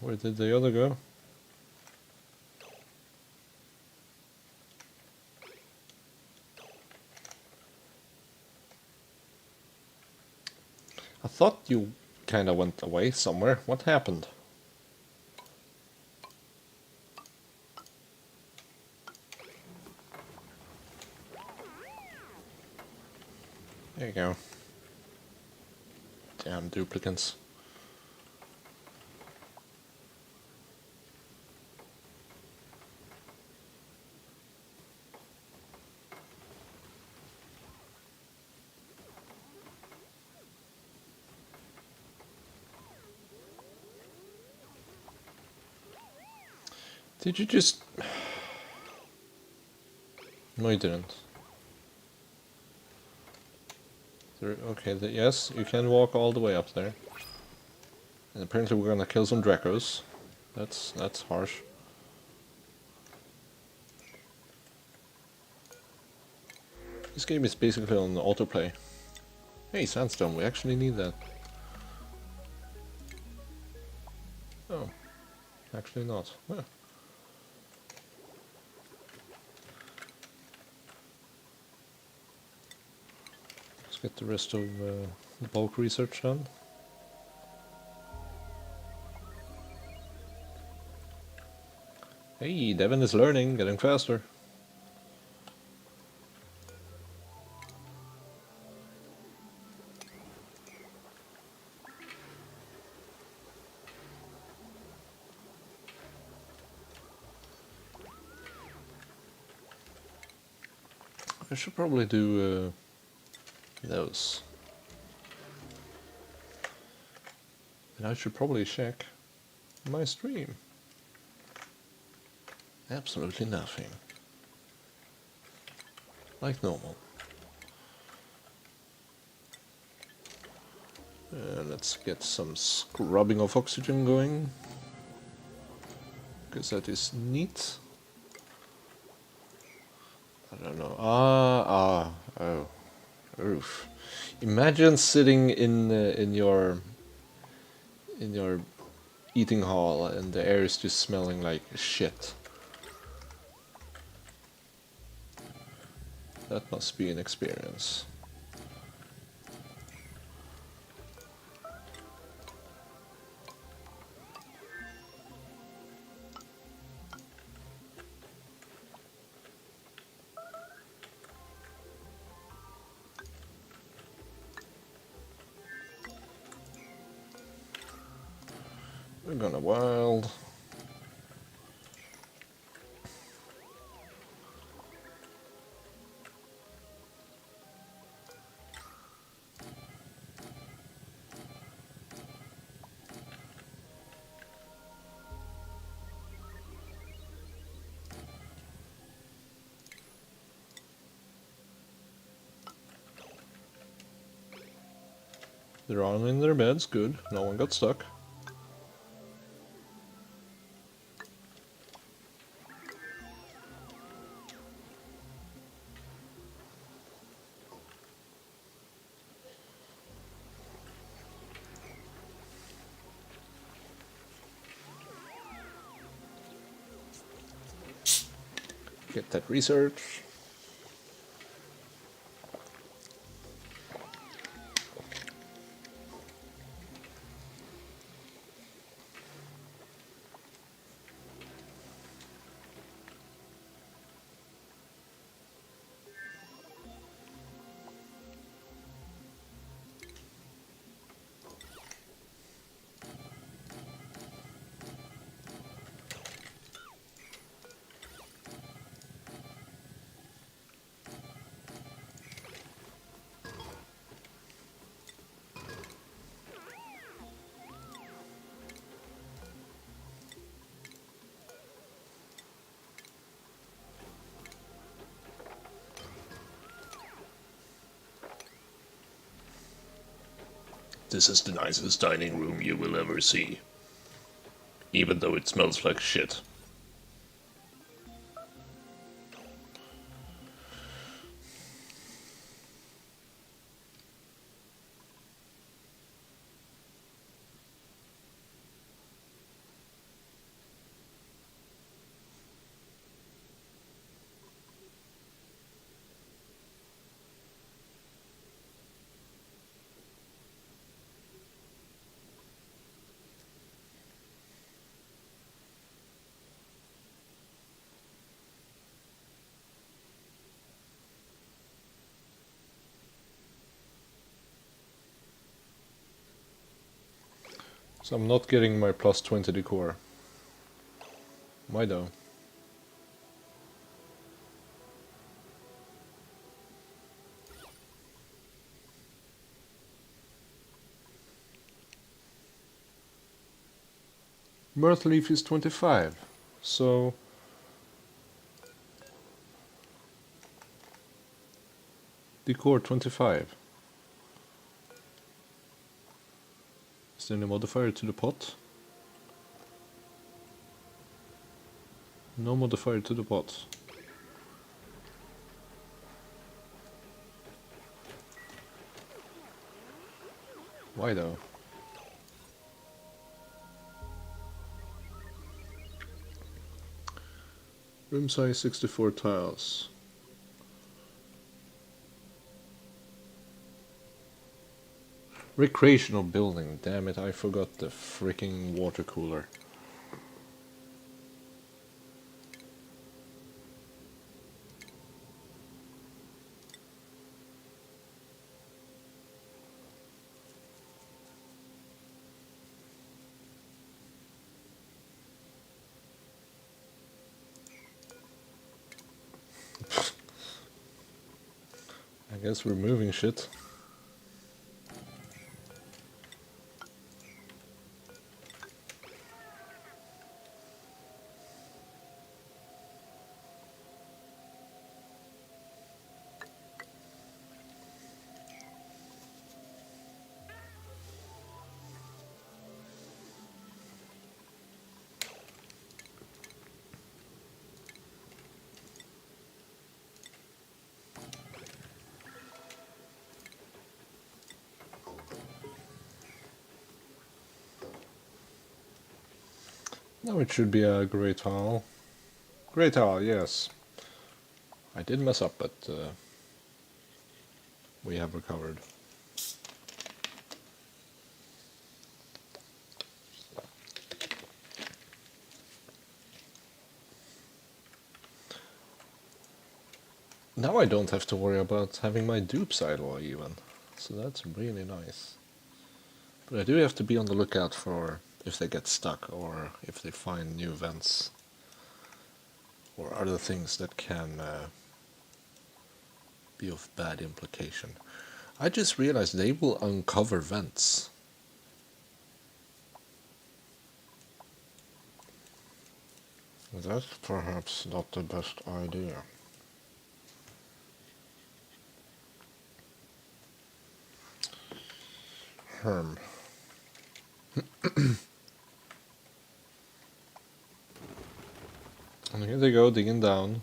Speaker 1: Where did the other go? I thought you kinda went away somewhere. What happened? There you go. Damn duplicants. Did you just... No, you didn't. Okay, yes, you can walk all the way up there. And apparently we're gonna kill some Dracos. That's harsh. This game is basically on autoplay. Hey, sandstone, we actually need that. Oh, actually not. Huh. Let's get the rest of the bulk research done. Hey, Devin is learning, getting faster. I should probably do those. And I should probably check my stream. Absolutely nothing. Like normal. Let's get some scrubbing of oxygen going. Because that is neat. I don't know. Oh. Oof. Imagine sitting in your eating hall and the air is just smelling like shit. That must be an experience. We're gonna wild. They're all in their beds, good. No one got stuck. Get that research. This is the nicest dining room you will ever see. Even though it smells like shit. So I'm not getting my plus 20 decor. Why though? Mirth leaf is 25. So decor 25. Is there any modifier to the pot? No modifier to the pot. Why though? Room size 64 tiles. Recreational building. Damn it, I forgot the freaking water cooler. I guess we're moving shit. Now it should be a Great Owl. Great Owl, yes. I did mess up, but we have recovered. Now I don't have to worry about having my dupes idle even, so that's really nice. But I do have to be on the lookout for if they get stuck or if they find new vents or other things that can be of bad implication. I just realized they will uncover vents. That's perhaps not the best idea. And here they go, digging down.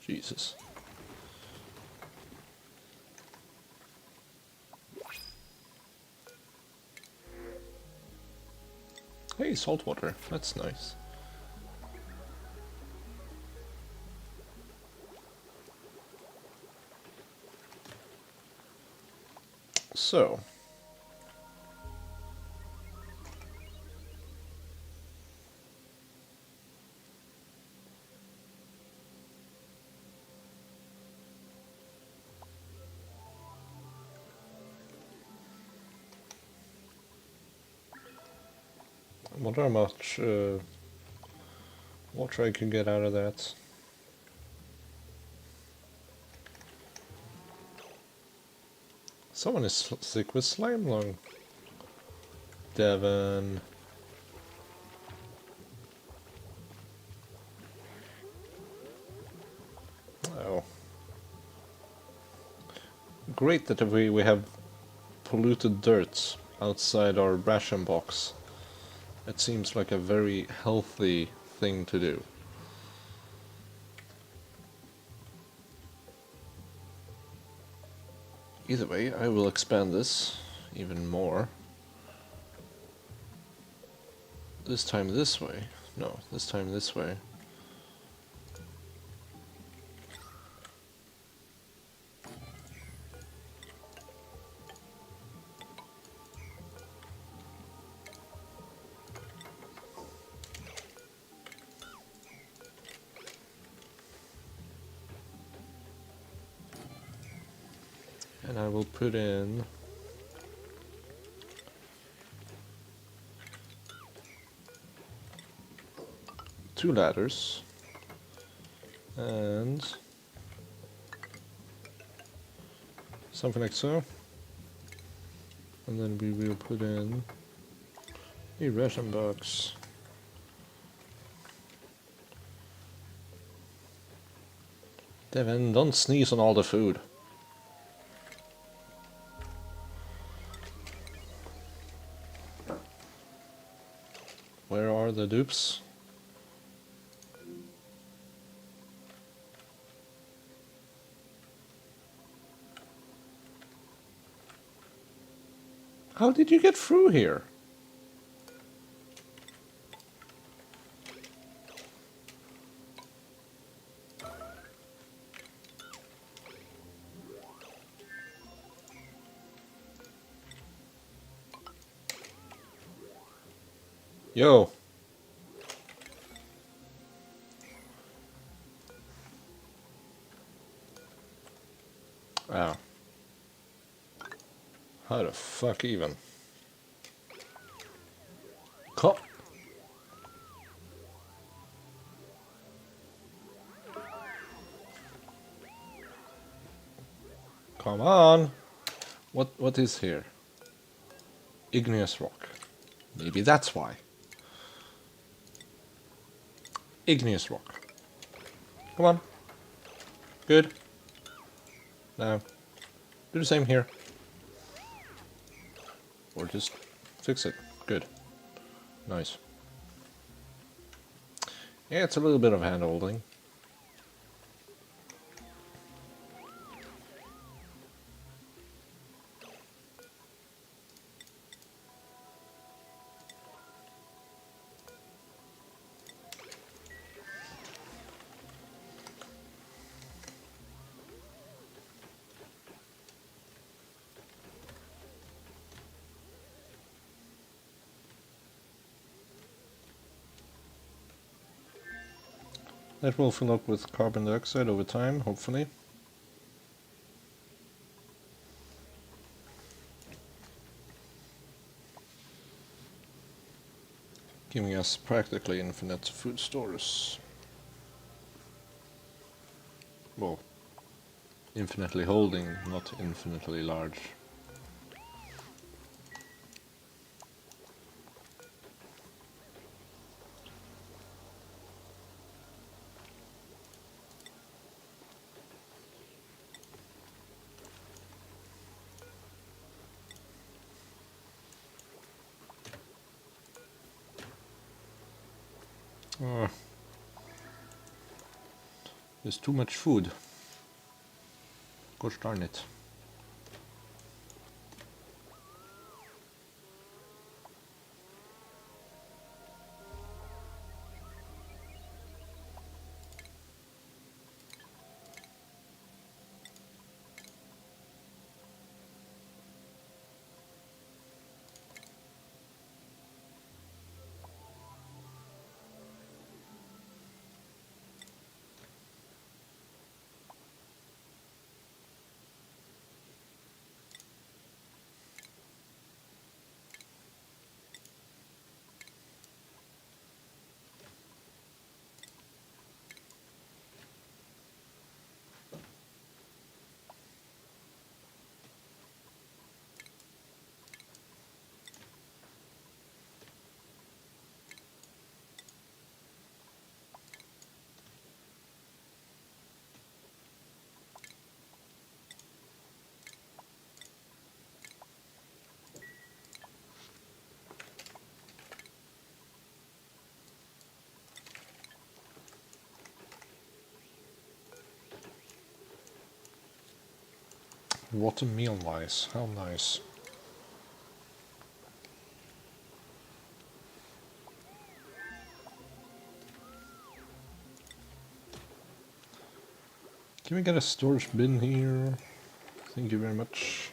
Speaker 1: Jesus. Hey, salt water. That's nice. So. I wonder how much water I could get out of that. Someone is sick with slime lung. Devon. Oh. Great that we have polluted dirt outside our ration box. It seems like a very healthy thing to do. Either way, I will expand this even more. This time this way. No, this time this way. And I will put in two ladders and something like so, and then we will put in a ration box. Devin, don't sneeze on all the food. Where are the dupes? How did you get through here? Yo. Ow. How the fuck even? Come on. What is here? Igneous rock. Maybe that's why. Igneous rock. Come on. Good. Now, do the same here. Or just fix it. Good. Nice. Yeah, it's a little bit of hand-holding. It will fill up with carbon dioxide over time, hopefully. Giving us practically infinite food stores. Well, infinitely holding, not infinitely large. There's too much food. Gosh darn it. Rotten meal mice, how nice. Can we get a storage bin here? Thank you very much.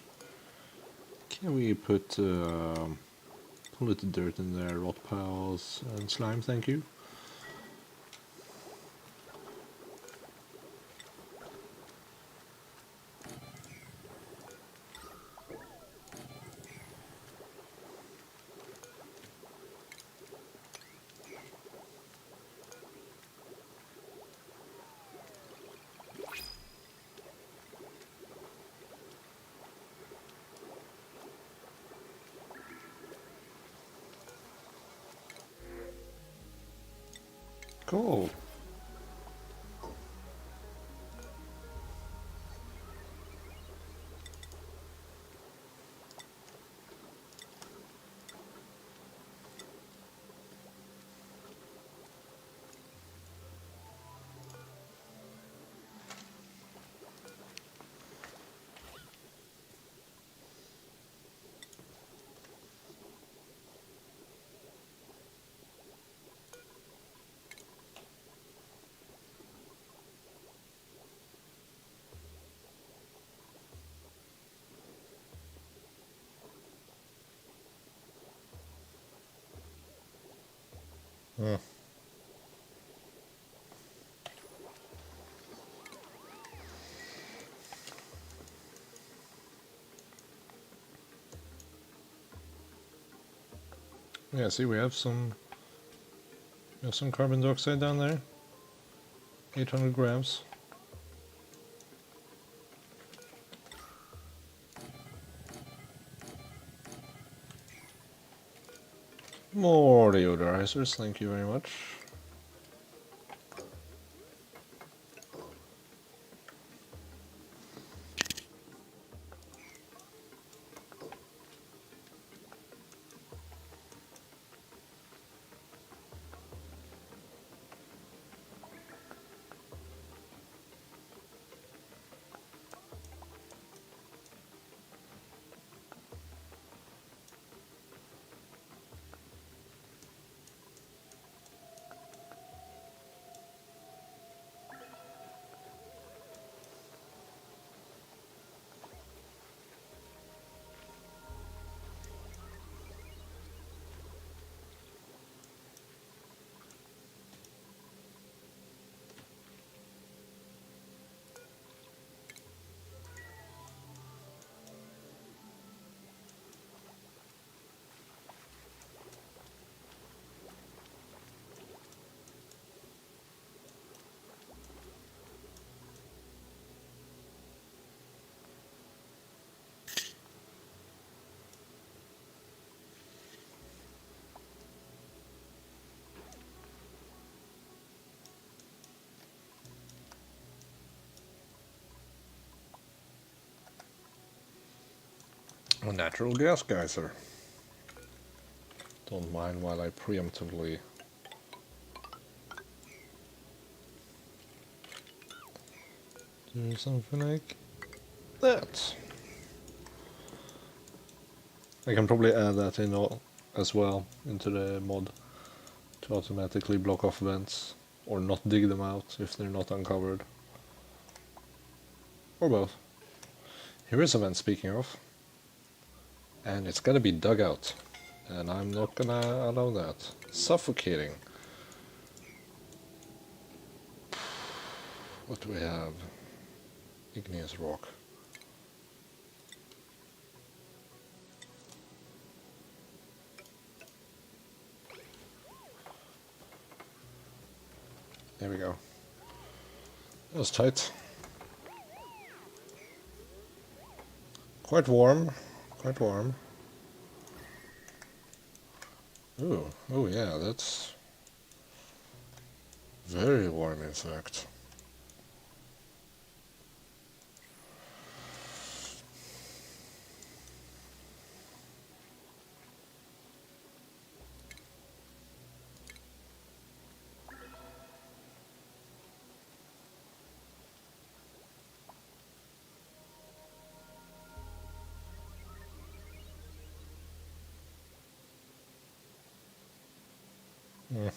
Speaker 1: Can we put a little dirt in there, rot piles and slime, thank you. Cool. Yeah, see, we have some carbon dioxide down there. 800 grams. More deodorizers, thank you very much. A natural gas geyser. Don't mind while I preemptively do something like that. I can probably add that in as well into the mod to automatically block off vents or not dig them out if they're not uncovered. Or both. Here is a vent, speaking of. And it's gotta be dug out. And I'm not gonna allow that. Suffocating. What do we have? Igneous rock. There we go. That was tight. Quite warm. Quite warm. Ooh, oh yeah, that's very warm in fact. Mm.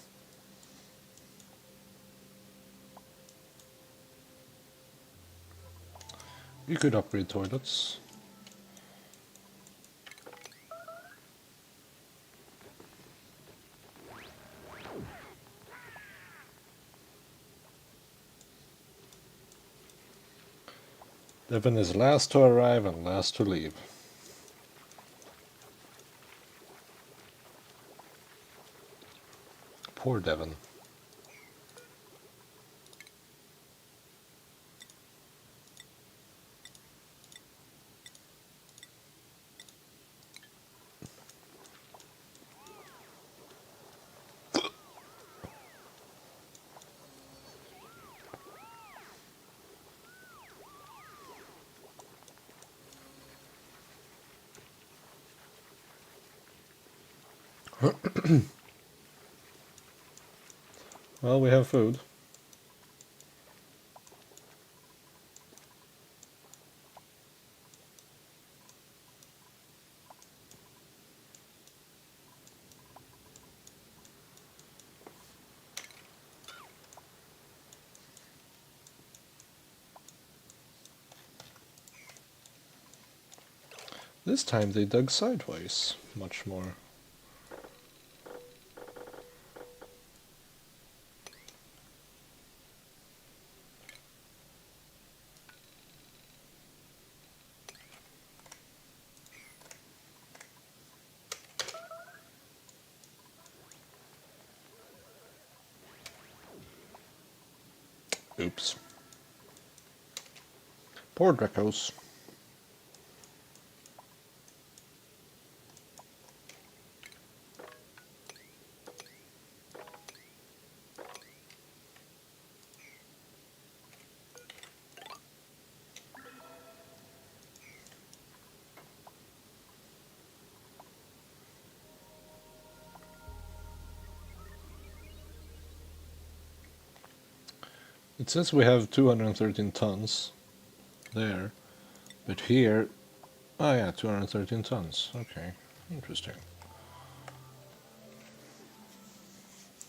Speaker 1: You could upgrade toilets. Devon is last to arrive and last to leave. Poor Devon. Well, we have food. This time they dug sideways, much more. Oops. Poor Dracos. It says we have 213 tons there, but here, oh yeah, 213 tons. Okay, interesting.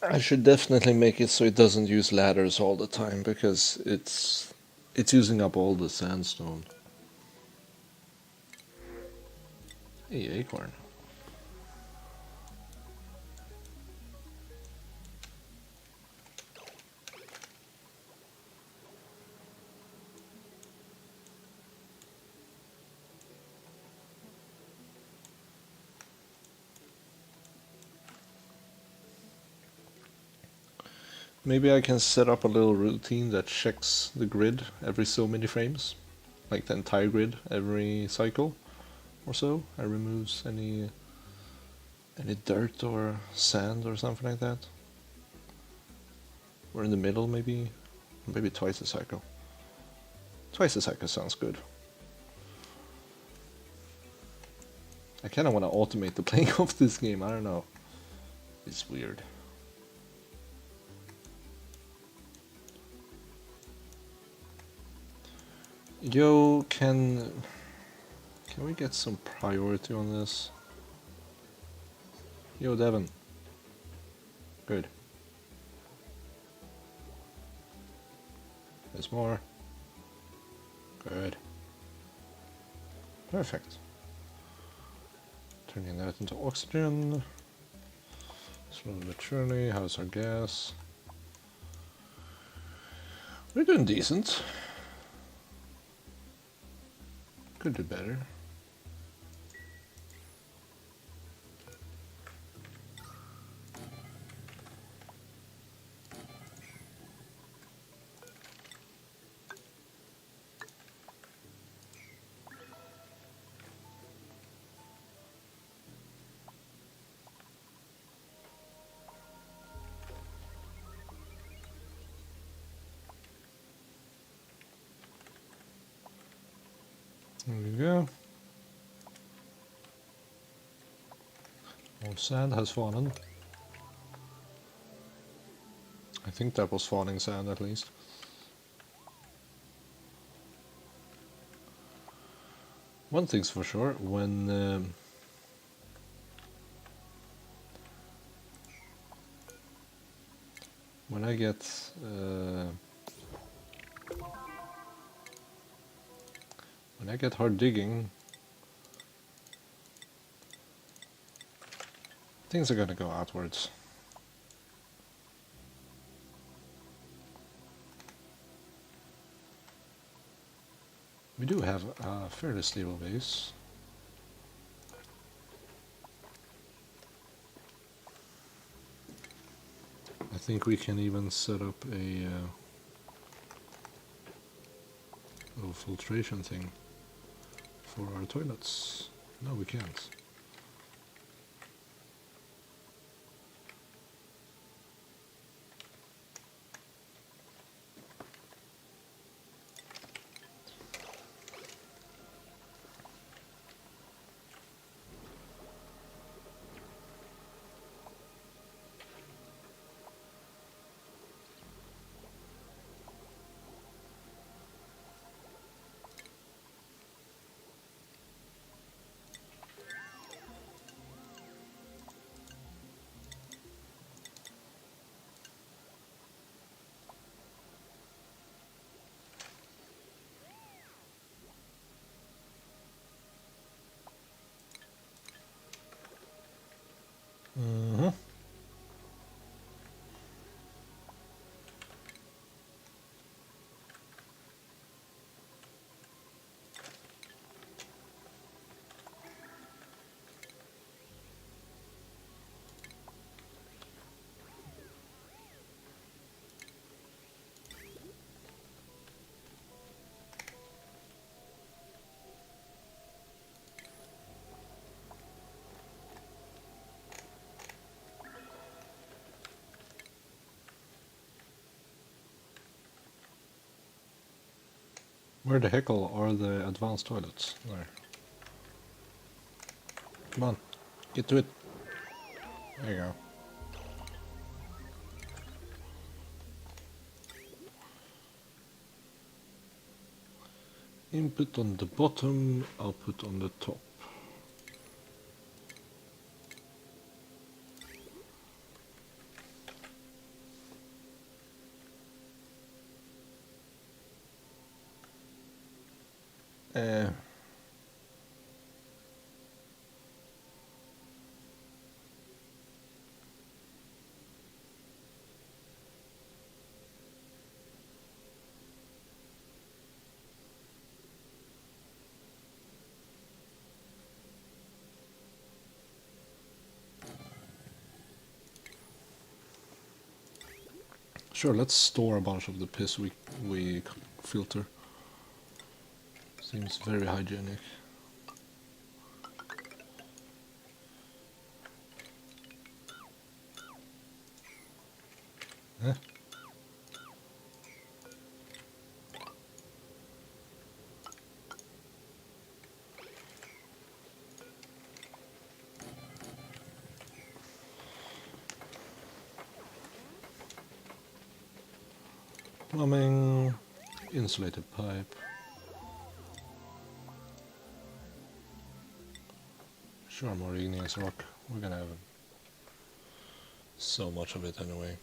Speaker 1: I should definitely make it so it doesn't use ladders all the time because it's using up all the sandstone. Hey, acorn. Maybe I can set up a little routine that checks the grid every so many frames, like the entire grid every cycle or so, and removes any dirt or sand or something like that. Or in the middle, maybe twice a cycle. Twice a cycle sounds good. I kind of want to automate the playing of this game. I don't know. It's weird. Yo, can we get some priority on this? Yo, Devin. Good. There's more. Good. Perfect. Turning that into oxygen. Slowly but surely. How's our gas? We're doing decent. Could do better. There we go. More sand has fallen. I think that was falling sand at least. One thing's for sure, when I get hard digging, things are gonna go outwards. We do have a fairly stable base. I think we can even set up a little filtration thing for our toilets. No, we can't. Where the heck are the advanced toilets? There. Come on, get to it. There you go. Input on the bottom, output on the top. Sure, let's store a bunch of the piss we filter. Seems very hygienic. Eh? plumbing, insulated pipe. Sure, more igneous rock. We're gonna have so much of it anyway.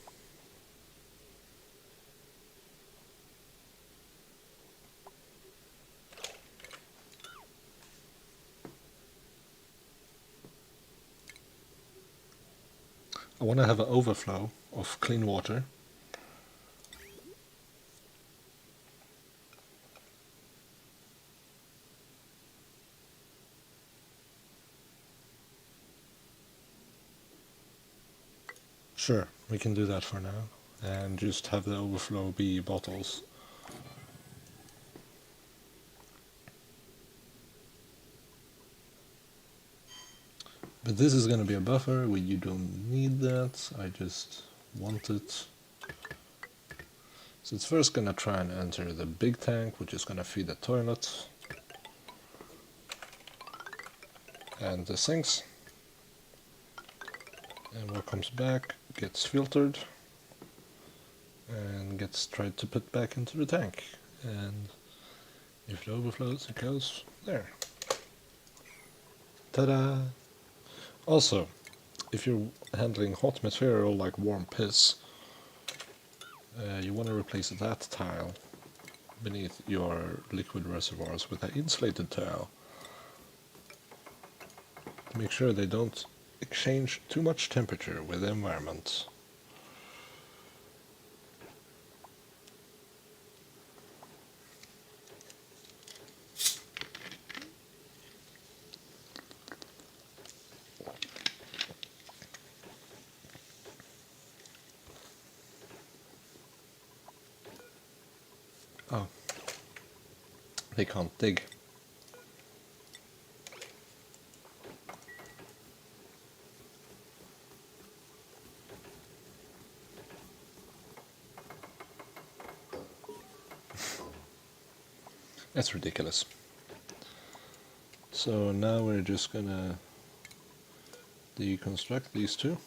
Speaker 1: I want to have an overflow of clean water. Sure, we can do that for now, and just have the overflow be bottles. But this is going to be a buffer, you don't need that, I just want it. So it's first going to try and enter the big tank, which is going to feed the toilet. And the sinks. And what comes back gets filtered and gets tried to put back into the tank. And if it overflows, it goes there. Ta-da! Also, if you're handling hot material like warm piss, you want to replace that tile beneath your liquid reservoirs with an insulated tile. Make sure they don't exchange too much temperature with the environment. Oh, they can't dig. That's ridiculous. So now we're just gonna deconstruct these two.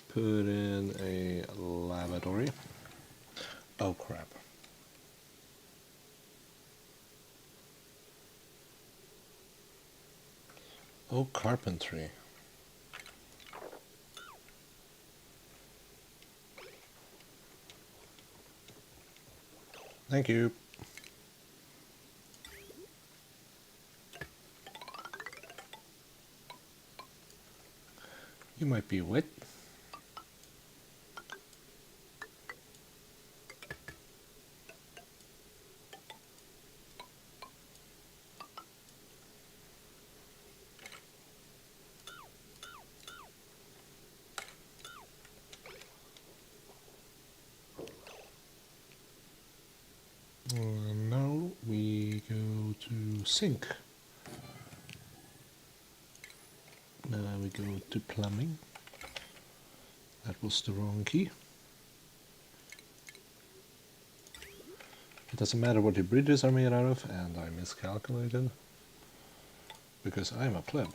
Speaker 1: Put in a lavatory. Oh crap. Oh, carpentry. Thank you. You might be wet. Now we go to sink. Now we go to plumbing. That was the wrong key. It doesn't matter what your bridges are made out of, and I miscalculated because I'm a pleb.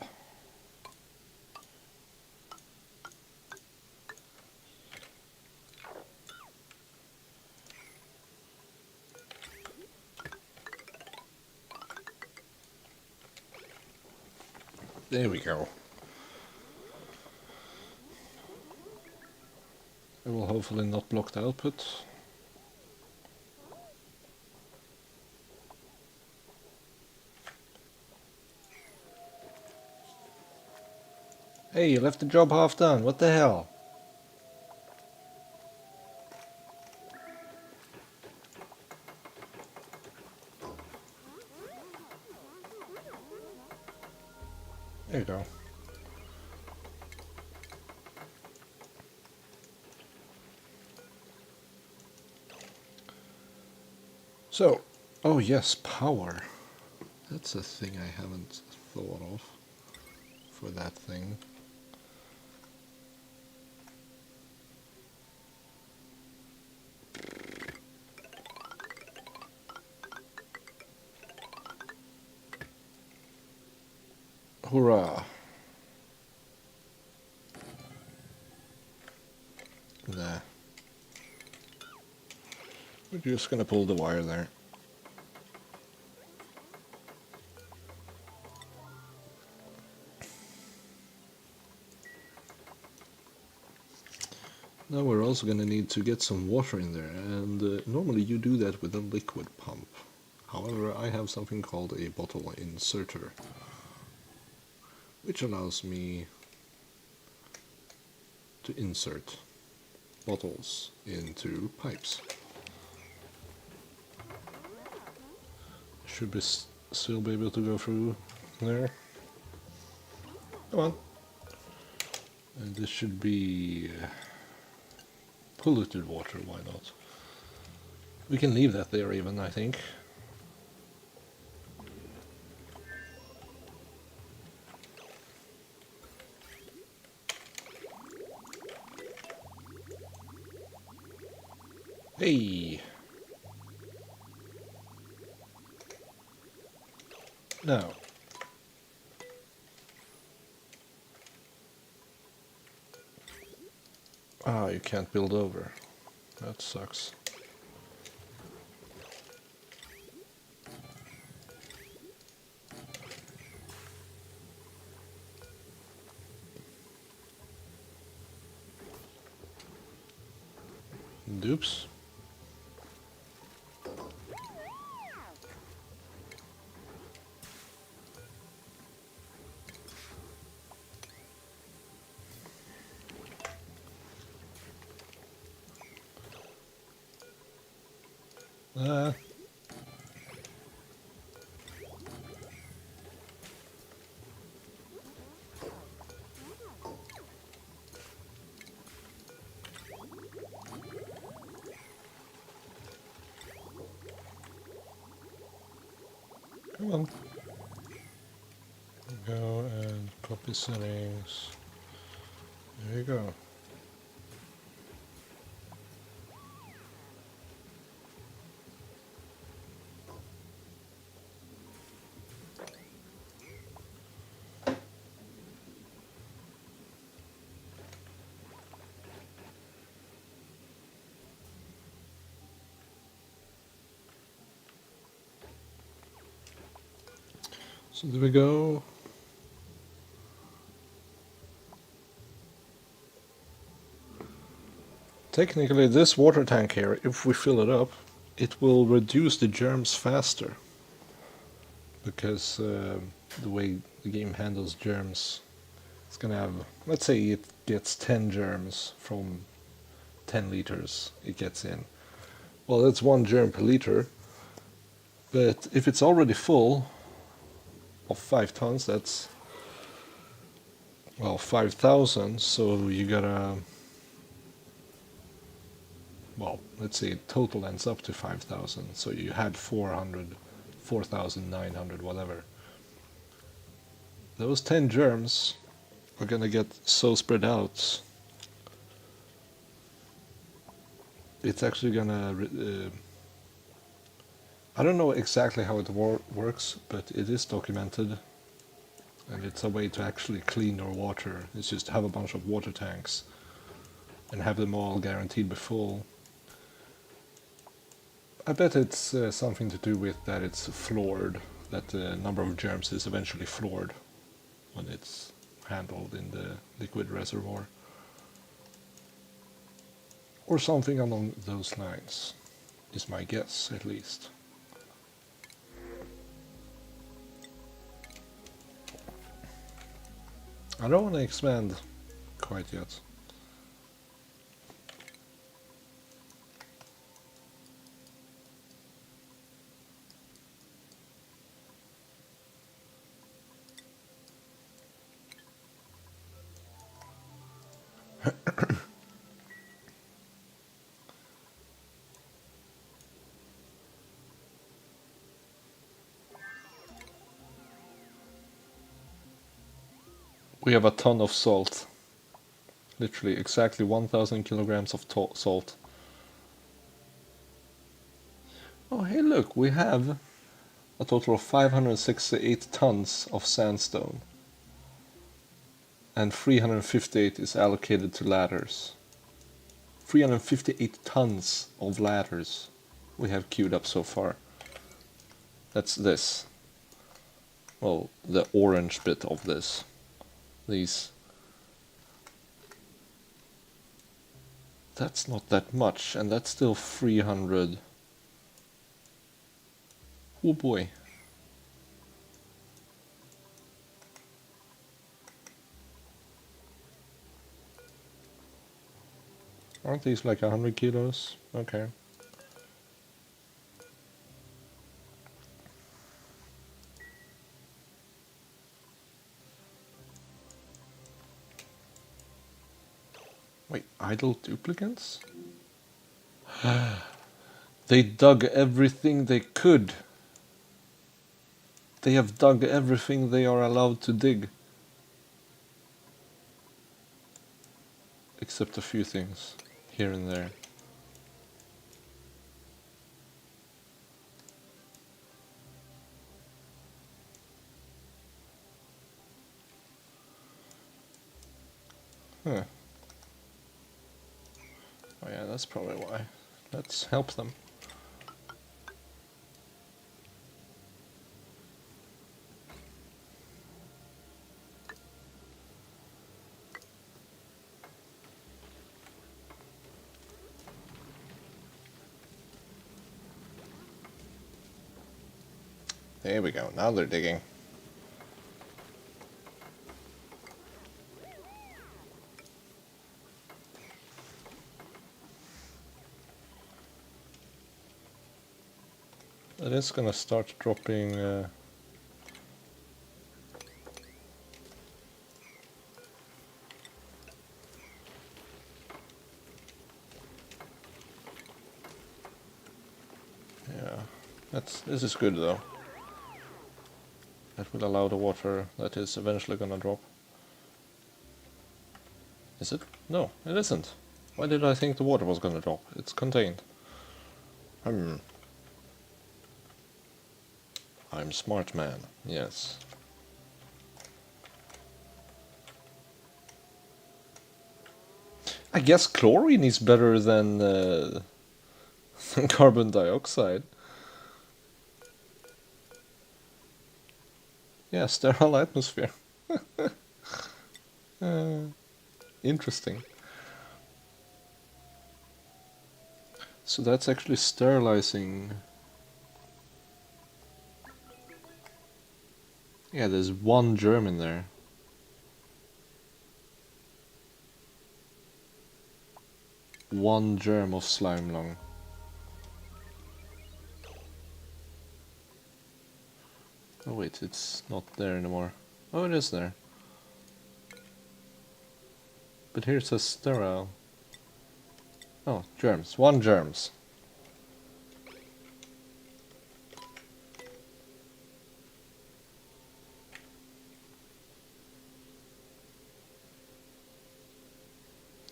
Speaker 1: There we go. It will hopefully not block the output. Hey, you left the job half done. What the hell? There you go. So, oh yes, power. That's a thing I haven't thought of for that thing. Hurrah! Nah. We're just gonna pull the wire there. Now we're also gonna need to get some water in there, and normally you do that with a liquid pump. However, I have something called a bottle inserter, which allows me to insert bottles into pipes. Should be still be able to go through there. Come on. And this should be polluted water, why not? We can leave that there even, I think. Hey! Now. Ah, you can't build over. That sucks. Dupes. Ah. Come on. Go and copy settings. There you go. So there we go. Technically, this water tank here, if we fill it up, it will reduce the germs faster. Because the way the game handles germs, it's gonna have, let's say it gets 10 germs from 10 liters it gets in. Well, that's 1 germ per liter, but if it's already full of 5 tons, that's, well, 5,000, so you gotta, well, let's say total ends up to 5,000, so you had 400, 4,900, whatever. Those 10 germs are gonna get so spread out, it's actually gonna, I don't know exactly how it works, but it is documented, and it's a way to actually clean your water. It's just have a bunch of water tanks and have them all guaranteed be full. I bet it's something to do with that it's floored, that the number of germs is eventually floored when it's handled in the liquid reservoir. Or something along those lines, is my guess at least. I don't want to expand quite yet. We have a ton of salt. Literally exactly 1,000 kilograms of salt. Oh, hey, look, we have a total of 568 tons of sandstone. And 358 is allocated to ladders. 358 tons of ladders. we have queued up so far. That's this. Well, the orange bit of this. These. That's not that much, and that's still 300. Oh boy. Aren't these like 100 kilos? Okay. Wait, idle duplicants? They dug everything they could. They have dug everything they are allowed to dig. Except a few things, here and there. Huh. Oh yeah, that's probably why. Let's help them. There we go, now they're digging. It is gonna start dropping yeah, this is good though. That will allow the water that is eventually gonna drop. Is it? No, it isn't. Why did I think the water was gonna drop? It's contained. I'm smart man, yes. I guess chlorine is better than carbon dioxide. Yeah, sterile atmosphere. Interesting. So that's actually sterilizing. Yeah, there's one germ in there. One germ of slime lung. Oh wait, it's not there anymore. Oh, it is there. But here it says sterile. Oh, germs. One germs.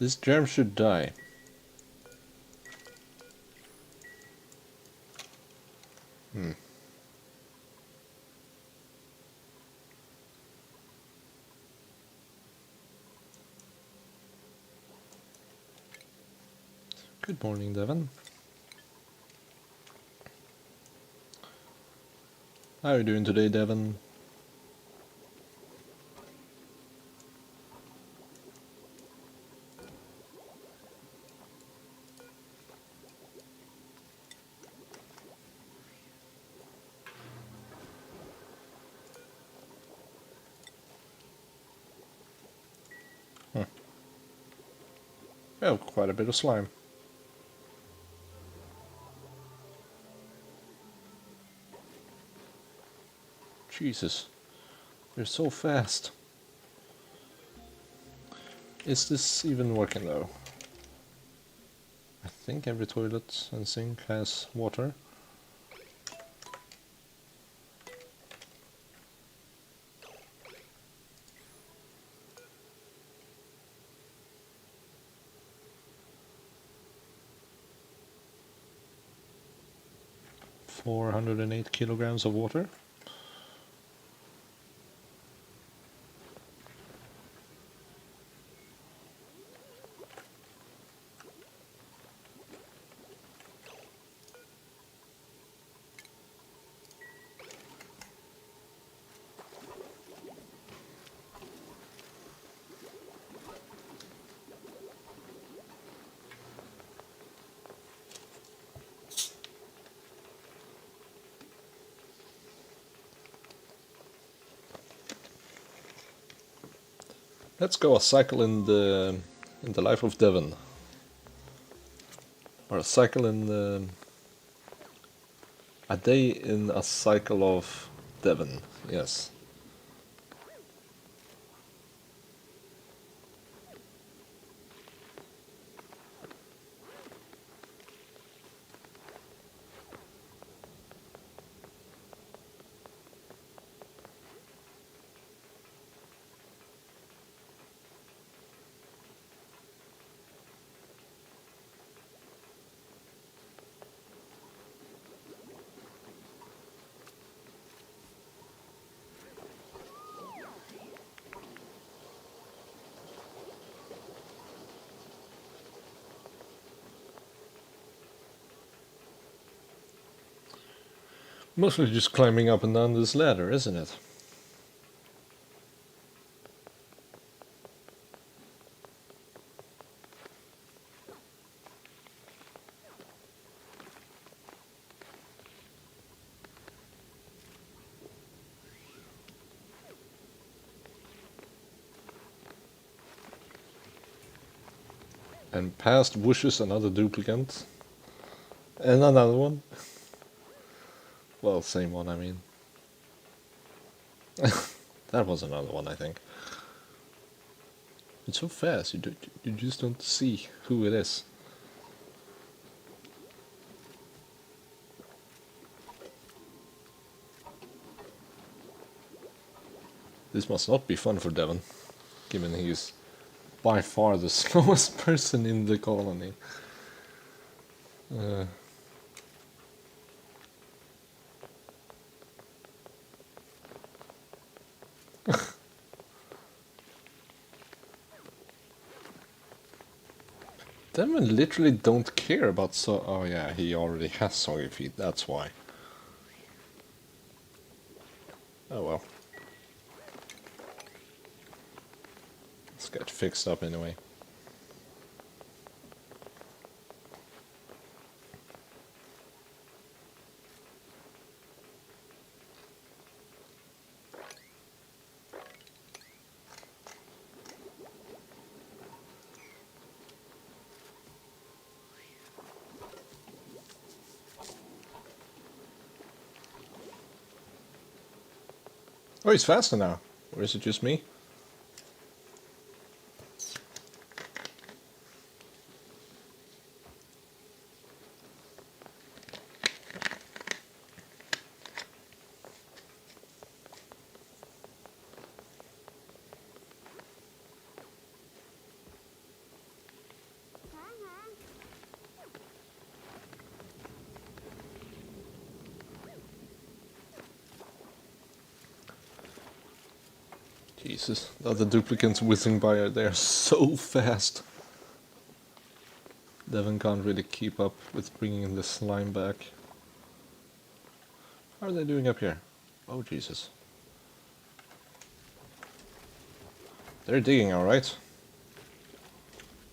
Speaker 1: This germ should die. Good morning, Devon. How are you doing today, Devon? Oh, quite a bit of slime. Jesus, they're so fast. Is this even working though? I think every toilet and sink has water. $408 kilograms of water. Let's go a cycle in the life of Devon, or a cycle in a day in a cycle of Devon. Yes. Mostly just climbing up and down this ladder, isn't it? And past whooshes another duplicate. And another one. Well, same one, I mean. That was another one, I think. It's so fast, you just don't see who it is. This must not be fun for Devon, given he's by far the slowest person in the colony. Uh, Devon literally don't care about oh yeah, he already has soggy feet, that's why. Oh well. Let's get fixed up anyway. Oh, he's faster now. Or is it just me? Jesus, the other duplicates whizzing by, they're so fast. Devon can't really keep up with bringing the slime back. How are they doing up here? Oh Jesus. They're digging alright.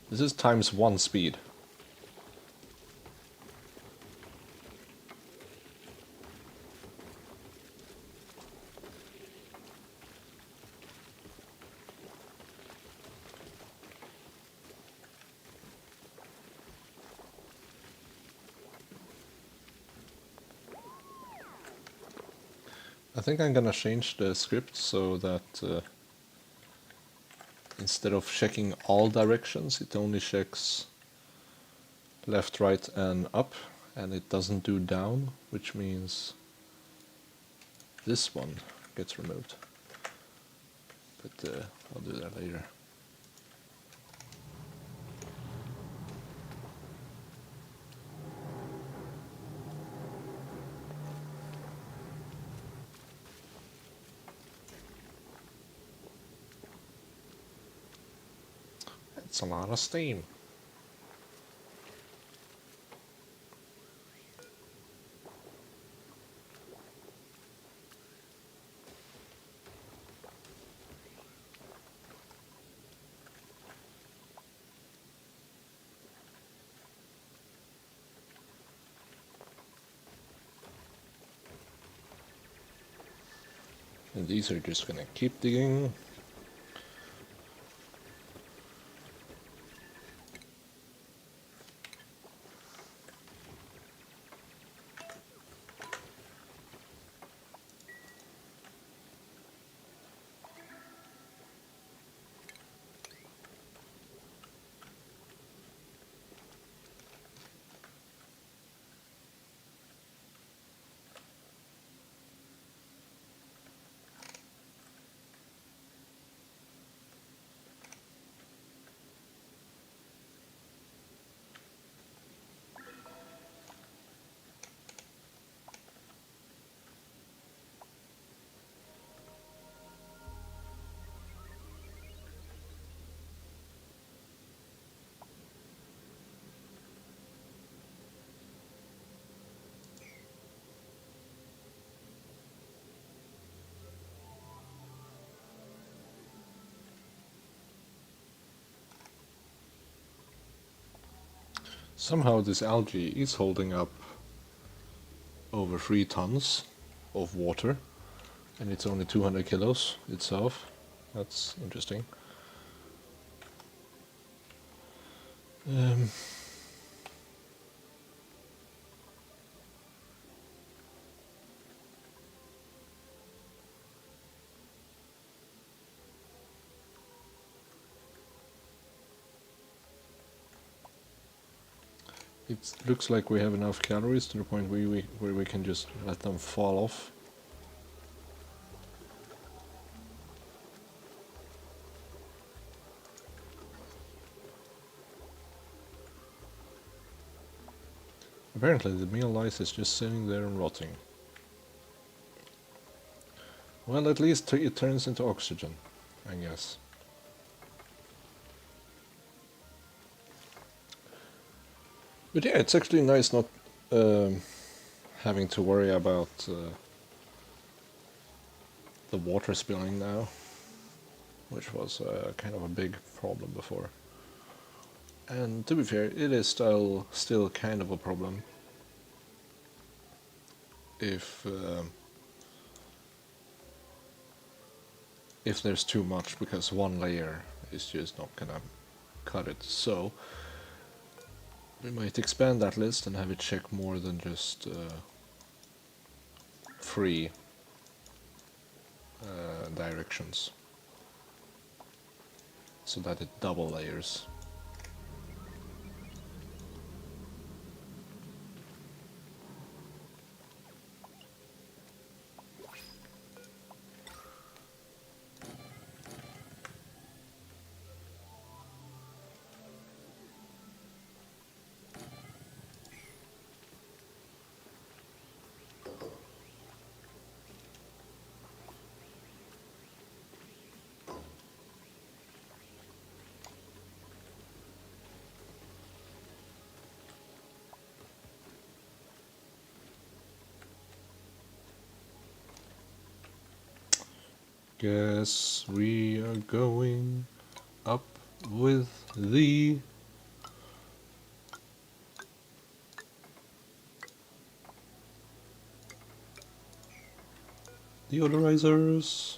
Speaker 1: This is ×1 speed. I think I'm gonna change the script so that instead of checking all directions, it only checks left, right and up, and it doesn't do down, which means this one gets removed. But I'll do that later. It's a lot of steam. And these are just gonna keep digging. Somehow this algae is holding up over 3 tons of water, and it's only 200 kilos itself. That's interesting. Um, it looks like we have enough calories to the point where we can just let them fall off. Apparently the meal lice is just sitting there and rotting. Well, at least it turns into oxygen, I guess. But yeah, it's actually nice not having to worry about the water spilling now, which was kind of a big problem before. And to be fair, it is still kind of a problem if there's too much, because one layer is just not gonna cut it. So we might expand that list and have it check more than just 3 directions, so that it double layers. Guess we are going up with the deodorizers.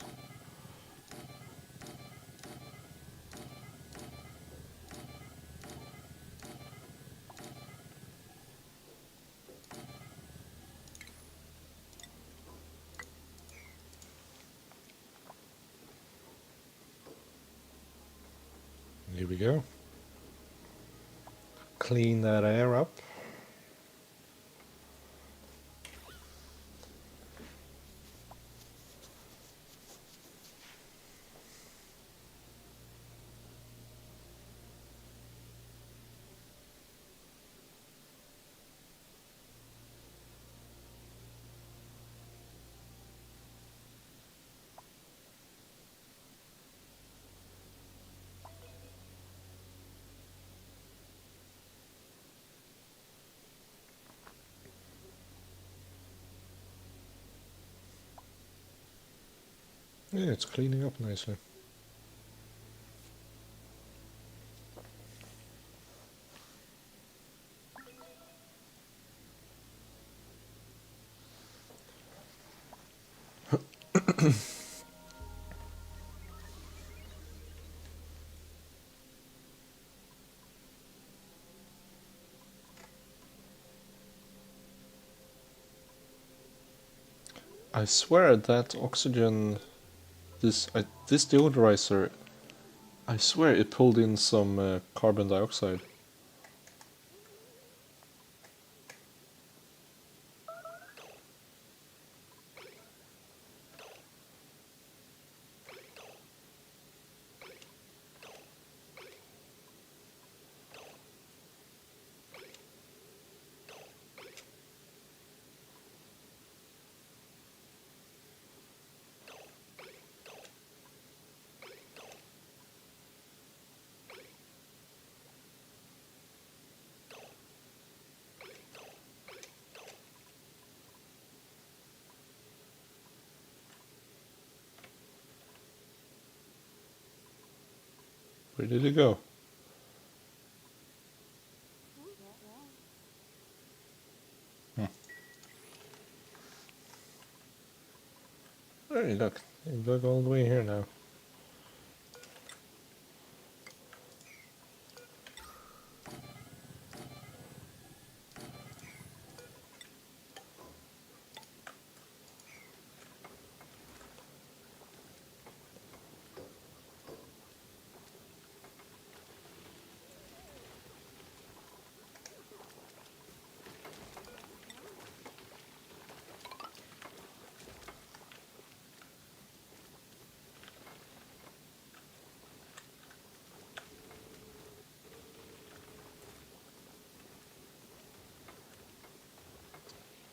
Speaker 1: Here we go. Clean that air up. Yeah, it's cleaning up nicely. I swear that oxygen, this deodorizer, I swear it pulled in some carbon dioxide. Where did it go? Hey, look, you dug all the way here now.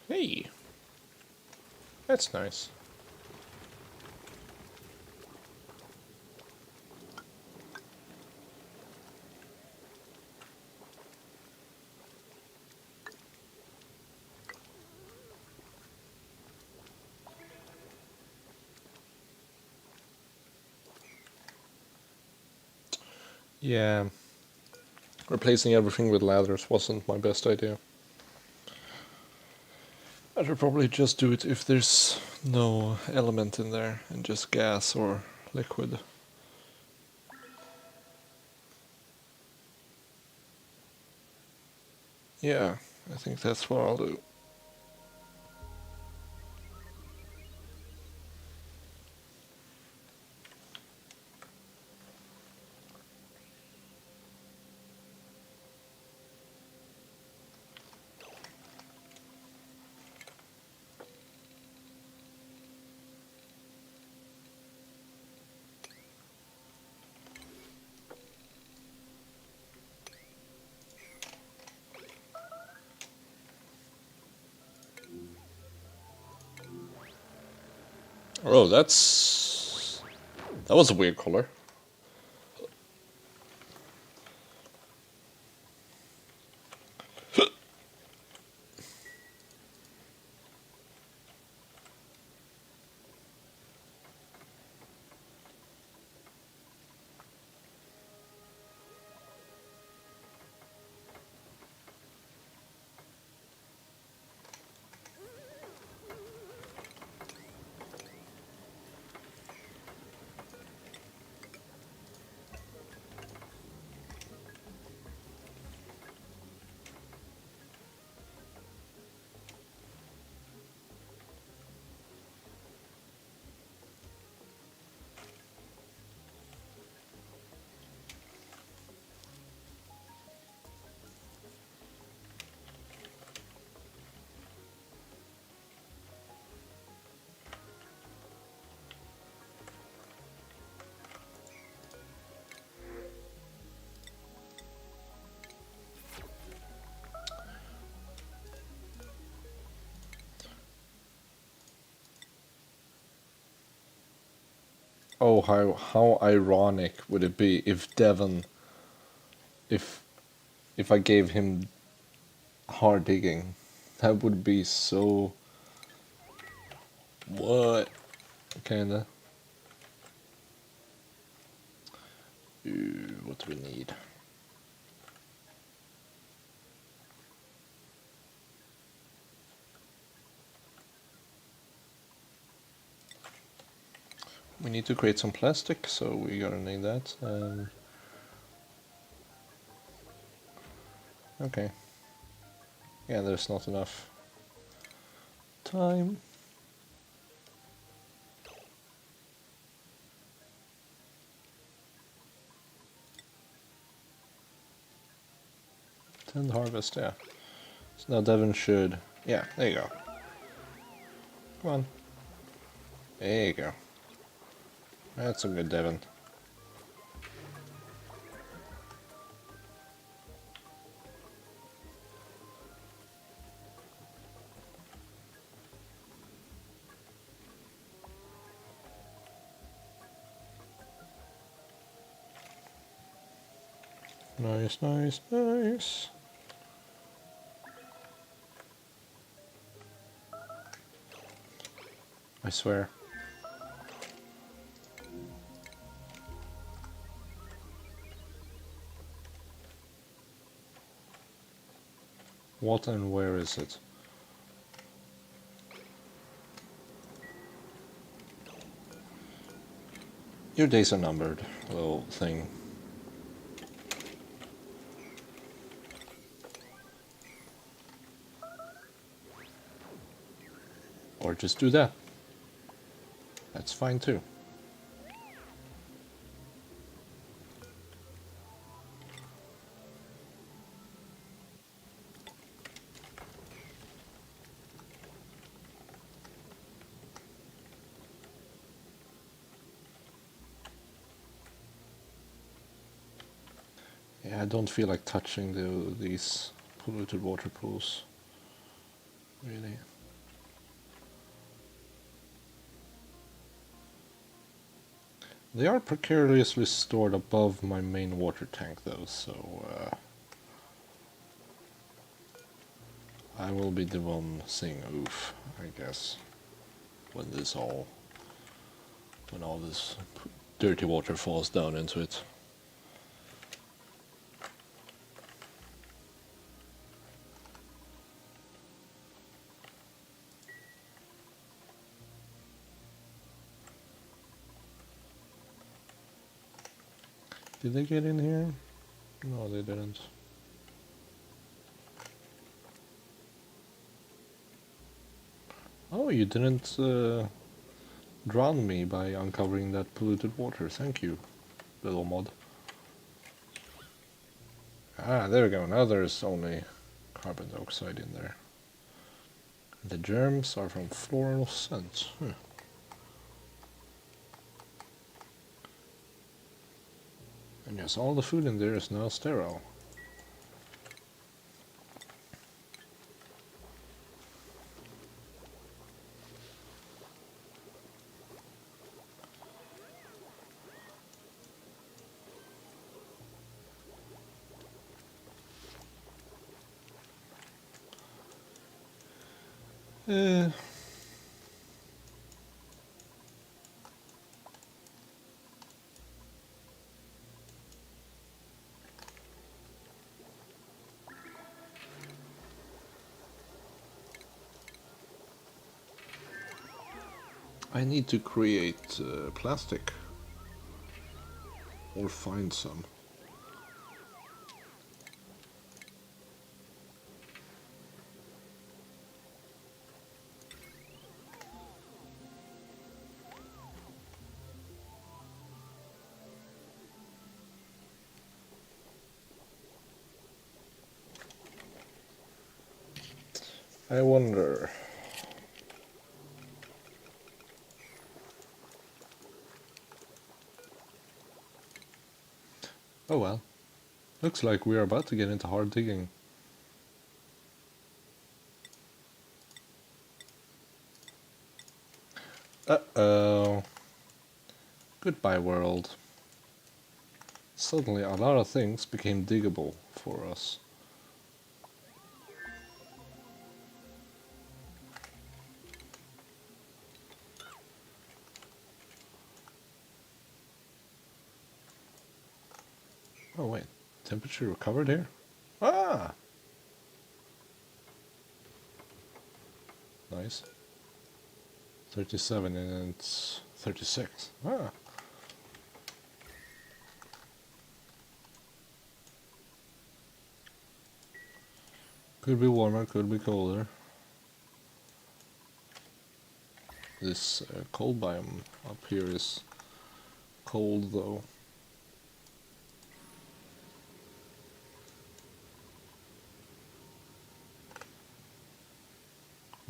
Speaker 1: Hey, that's nice. Yeah, replacing everything with ladders wasn't my best idea. I should probably just do it if there's no element in there and just gas or liquid. Yeah, I think that's what I'll do. Oh, that was a weird color. Oh, how ironic would it be if Devon, if if I gave him hard digging? That would be so. What? Kinda. What do we need? We need to create some plastic, so we're gonna need that. Okay. Yeah, there's not enough time. Tend harvest, yeah. So now Devon should. Yeah, there you go. Come on. There you go. That's a good Devon. Nice, nice, nice. I swear. What and where is it? Your days are numbered, little thing. Or just do that. That's fine too. Yeah, I don't feel like touching these polluted water pools. Really. They are precariously stored above my main water tank though, so I will be the one saying oof, I guess, when when all this dirty water falls down into it. Did they get in here? No, they didn't. Oh, you didn't drown me by uncovering that polluted water. Thank you, little mod. Ah, there we go. Now there's only carbon dioxide in there. The germs are from floral scents. And yes, all the food in there is now sterile. Eh. I need to create plastic. Or find some. I wonder. Oh well. Looks like we are about to get into hard digging. Uh-oh. Goodbye, world. Suddenly a lot of things became diggable for us. Oh wait, temperature recovered here? Ah! Nice. 37 and it's 36. Ah! Could be warmer, could be colder. This cold biome up here is cold though.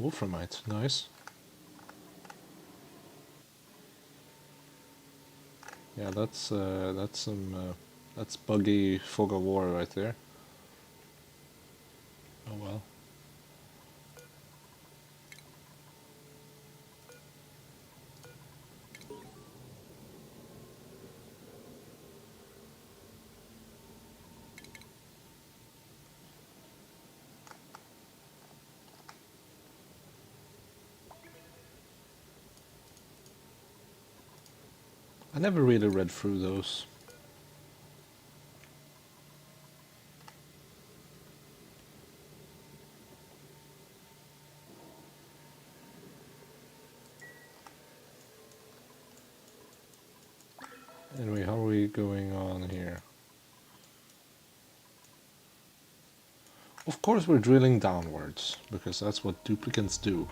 Speaker 1: Wolframite, nice. Yeah, that's buggy fog of war right there. Oh well. I never really read through those. Anyway, how are we going on here? Of course we're drilling downwards, because that's what duplicants do.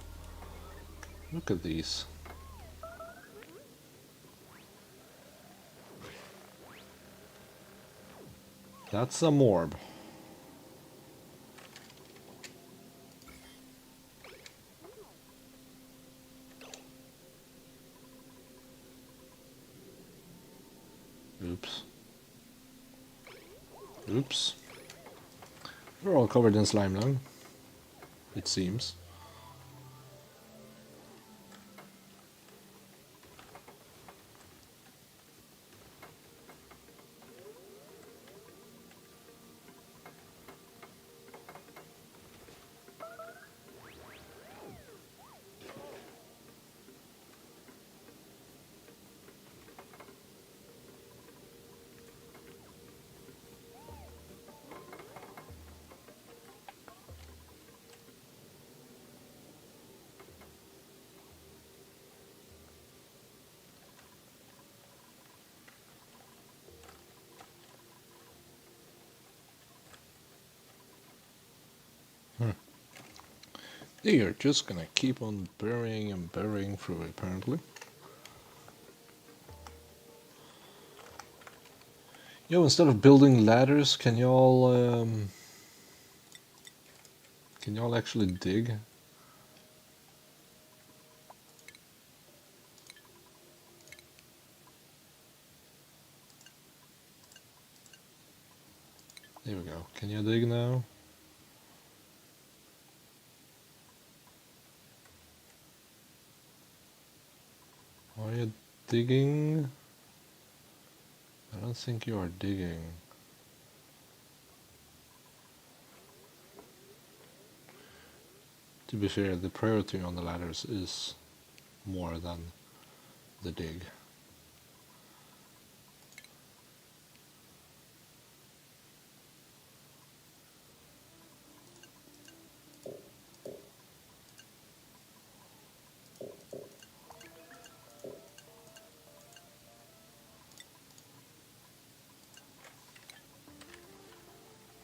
Speaker 1: Look at these. That's a morb. Oops. Oops. We're all covered in slime now, it seems. They are just gonna keep on burying and burying through it, apparently. Yo, instead of building ladders, can y'all actually dig? There we go. Can you dig now? Are you digging? I don't think you are digging. To be fair, the priority on the ladders is more than the dig.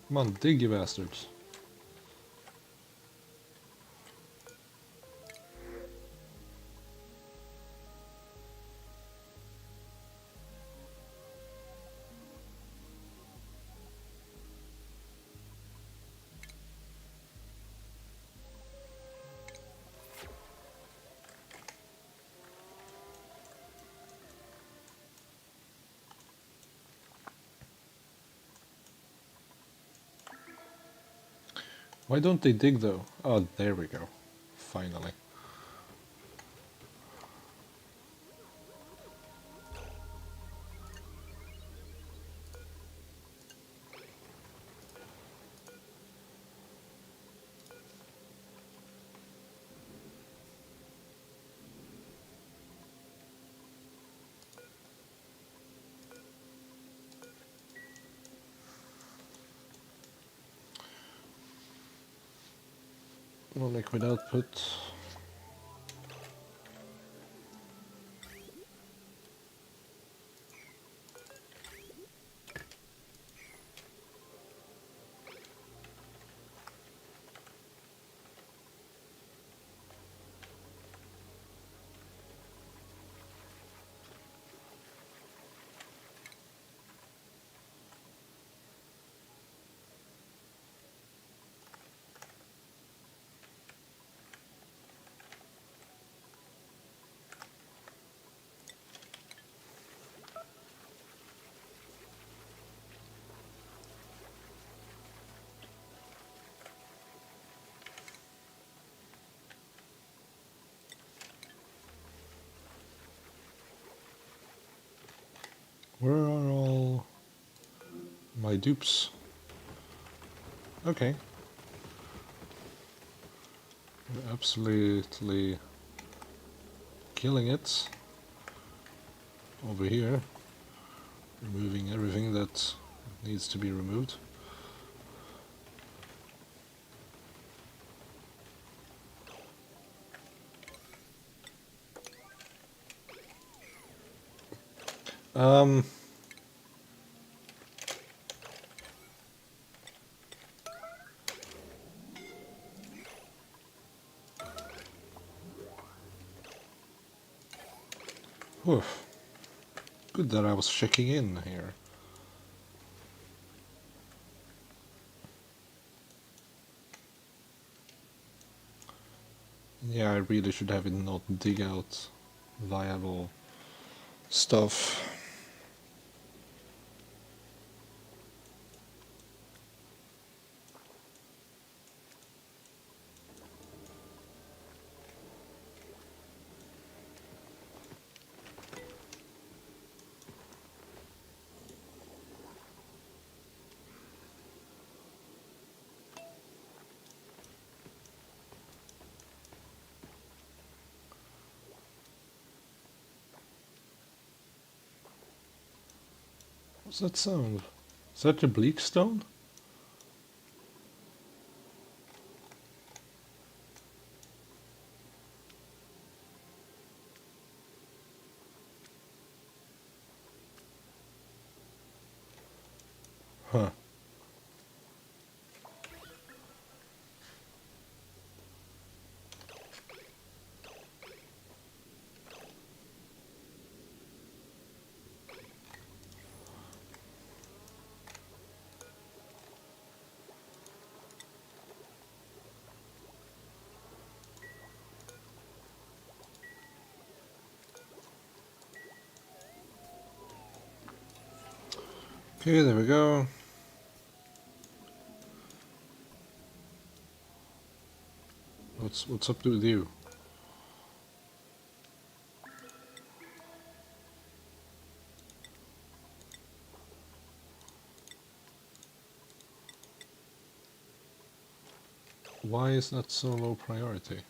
Speaker 1: Come on, dig, you bastards. Why don't they dig though? Oh, there we go. Finally. No liquid output. Where are all my dupes? Okay. We're absolutely killing it over here. Removing everything that needs to be removed. Um, oof. Good that I was checking in here. Yeah, I really should have it not dig out viable stuff. What's that sound? Is that the bleak stone? Huh. Okay, there we go. What's up with you? Why is that so low priority?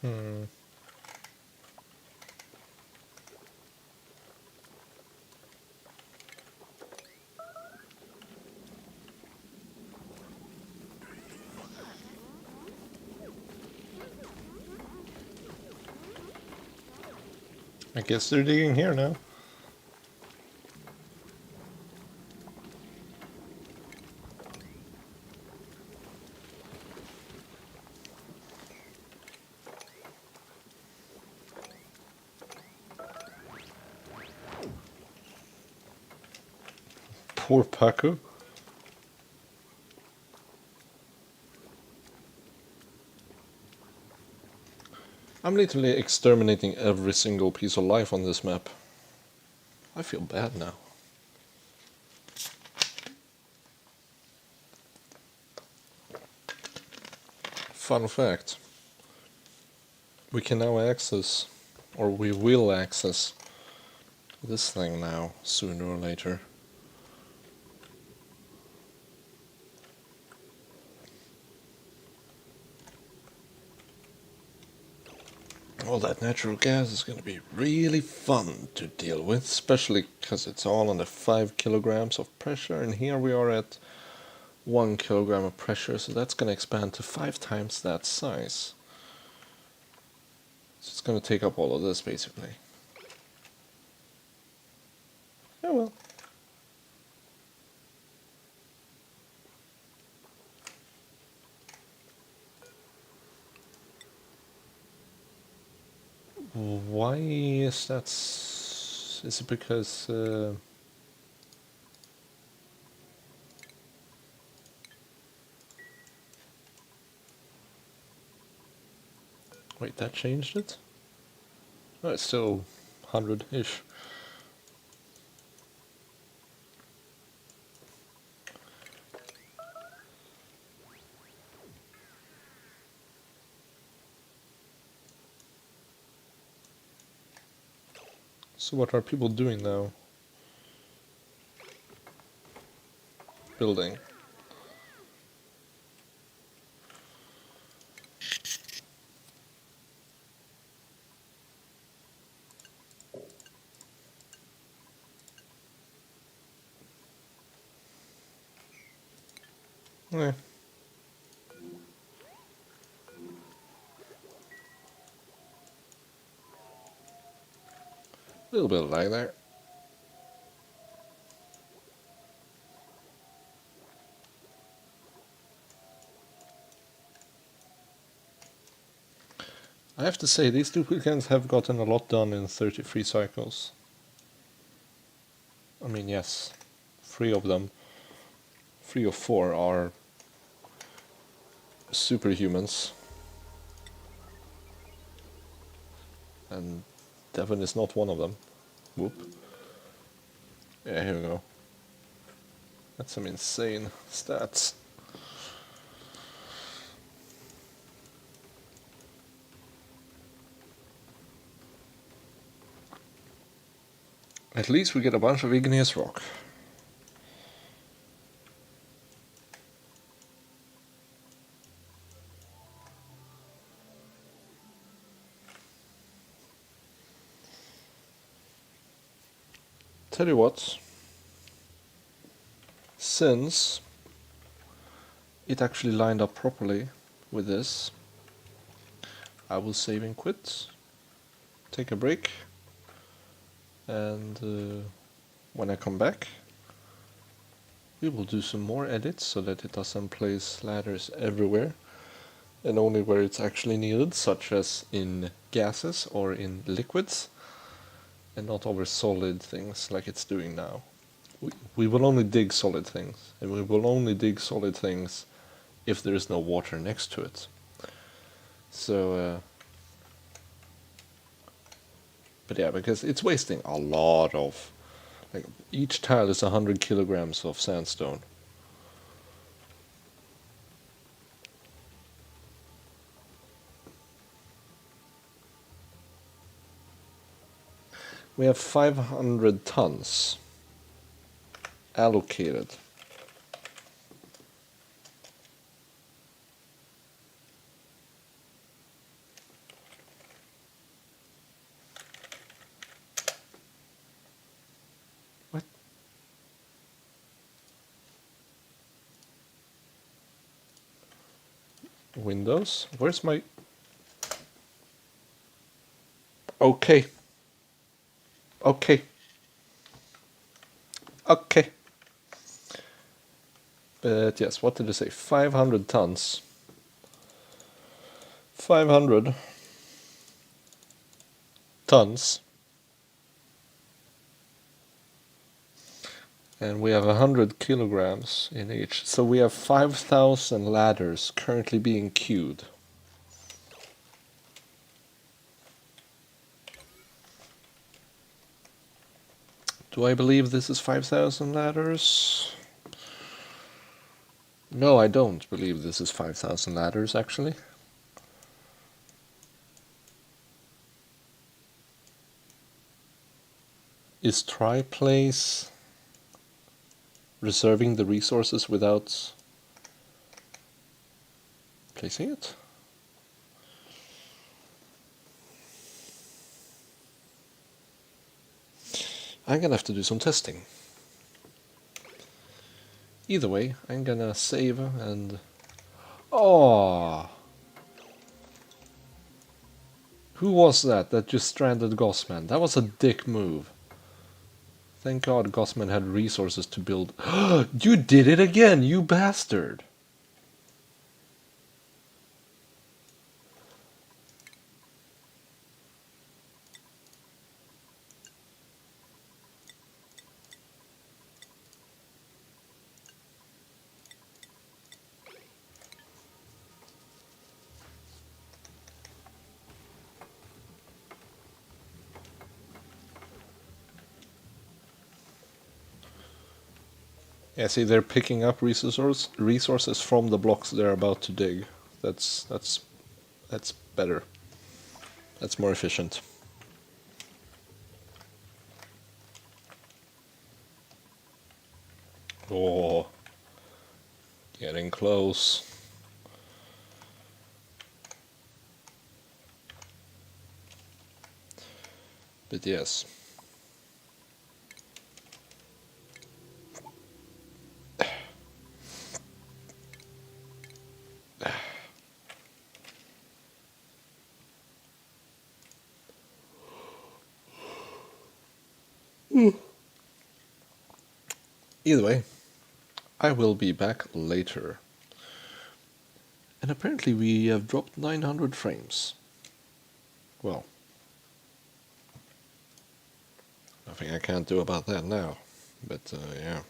Speaker 1: Hmm. I guess they're digging here now. Poor Paco. I'm literally exterminating every single piece of life on this map. I feel bad now. Fun fact. We can now access, or we will access, this thing now, sooner or later. All that natural gas is going to be really fun to deal with, especially because it's all under 5 kilograms of pressure, and here we are at 1 kilogram of pressure, so that's going to expand to 5 times that size. So it's going to take up all of this basically. Oh well. Why is that? Is it because Wait, that changed it? Oh, it's still 100-ish. So what are people doing now? Building. Eh. A little bit of lag there. I have to say, these duplicates have gotten a lot done in 33 cycles. I mean, yes, 3 of them, 3 or 4 are superhumans. And Devon is not one of them. Whoop. Yeah, here we go. That's some insane stats. At least we get a bunch of igneous rock. Tell you what, since it actually lined up properly with this, I will save and quit, take a break, and when I come back, we will do some more edits so that it doesn't place ladders everywhere and only where it's actually needed, such as in gases or in liquids, and not over solid things like it's doing now. We will only dig solid things, and we will only dig solid things if there is no water next to it. So, but yeah, because it's wasting a lot of, like, each tile is 100 kilograms of sandstone. We have 500 tons allocated. What? Windows? Where's my... Okay. Okay. Okay. But yes, what did I say? 500 tons. 500 tons. And we have 100 kilograms in each. So we have 5,000 ladders currently being queued. Do I believe this is 5,000 ladders? No, I don't believe this is 5,000 ladders, actually. Is Triplace reserving the resources without placing it? I'm gonna have to do some testing. Either way, I'm gonna save and... Oh! Who was that just stranded Gossman? That was a dick move. Thank God Gossman had resources to build... You did it again, you bastard! Yeah, see, they're picking up resources from the blocks they're about to dig. That's better. That's more efficient. Oh, getting close. But yes. Either way, I will be back later. And apparently we have dropped 900 frames. Well, nothing I can't do about that now. But yeah.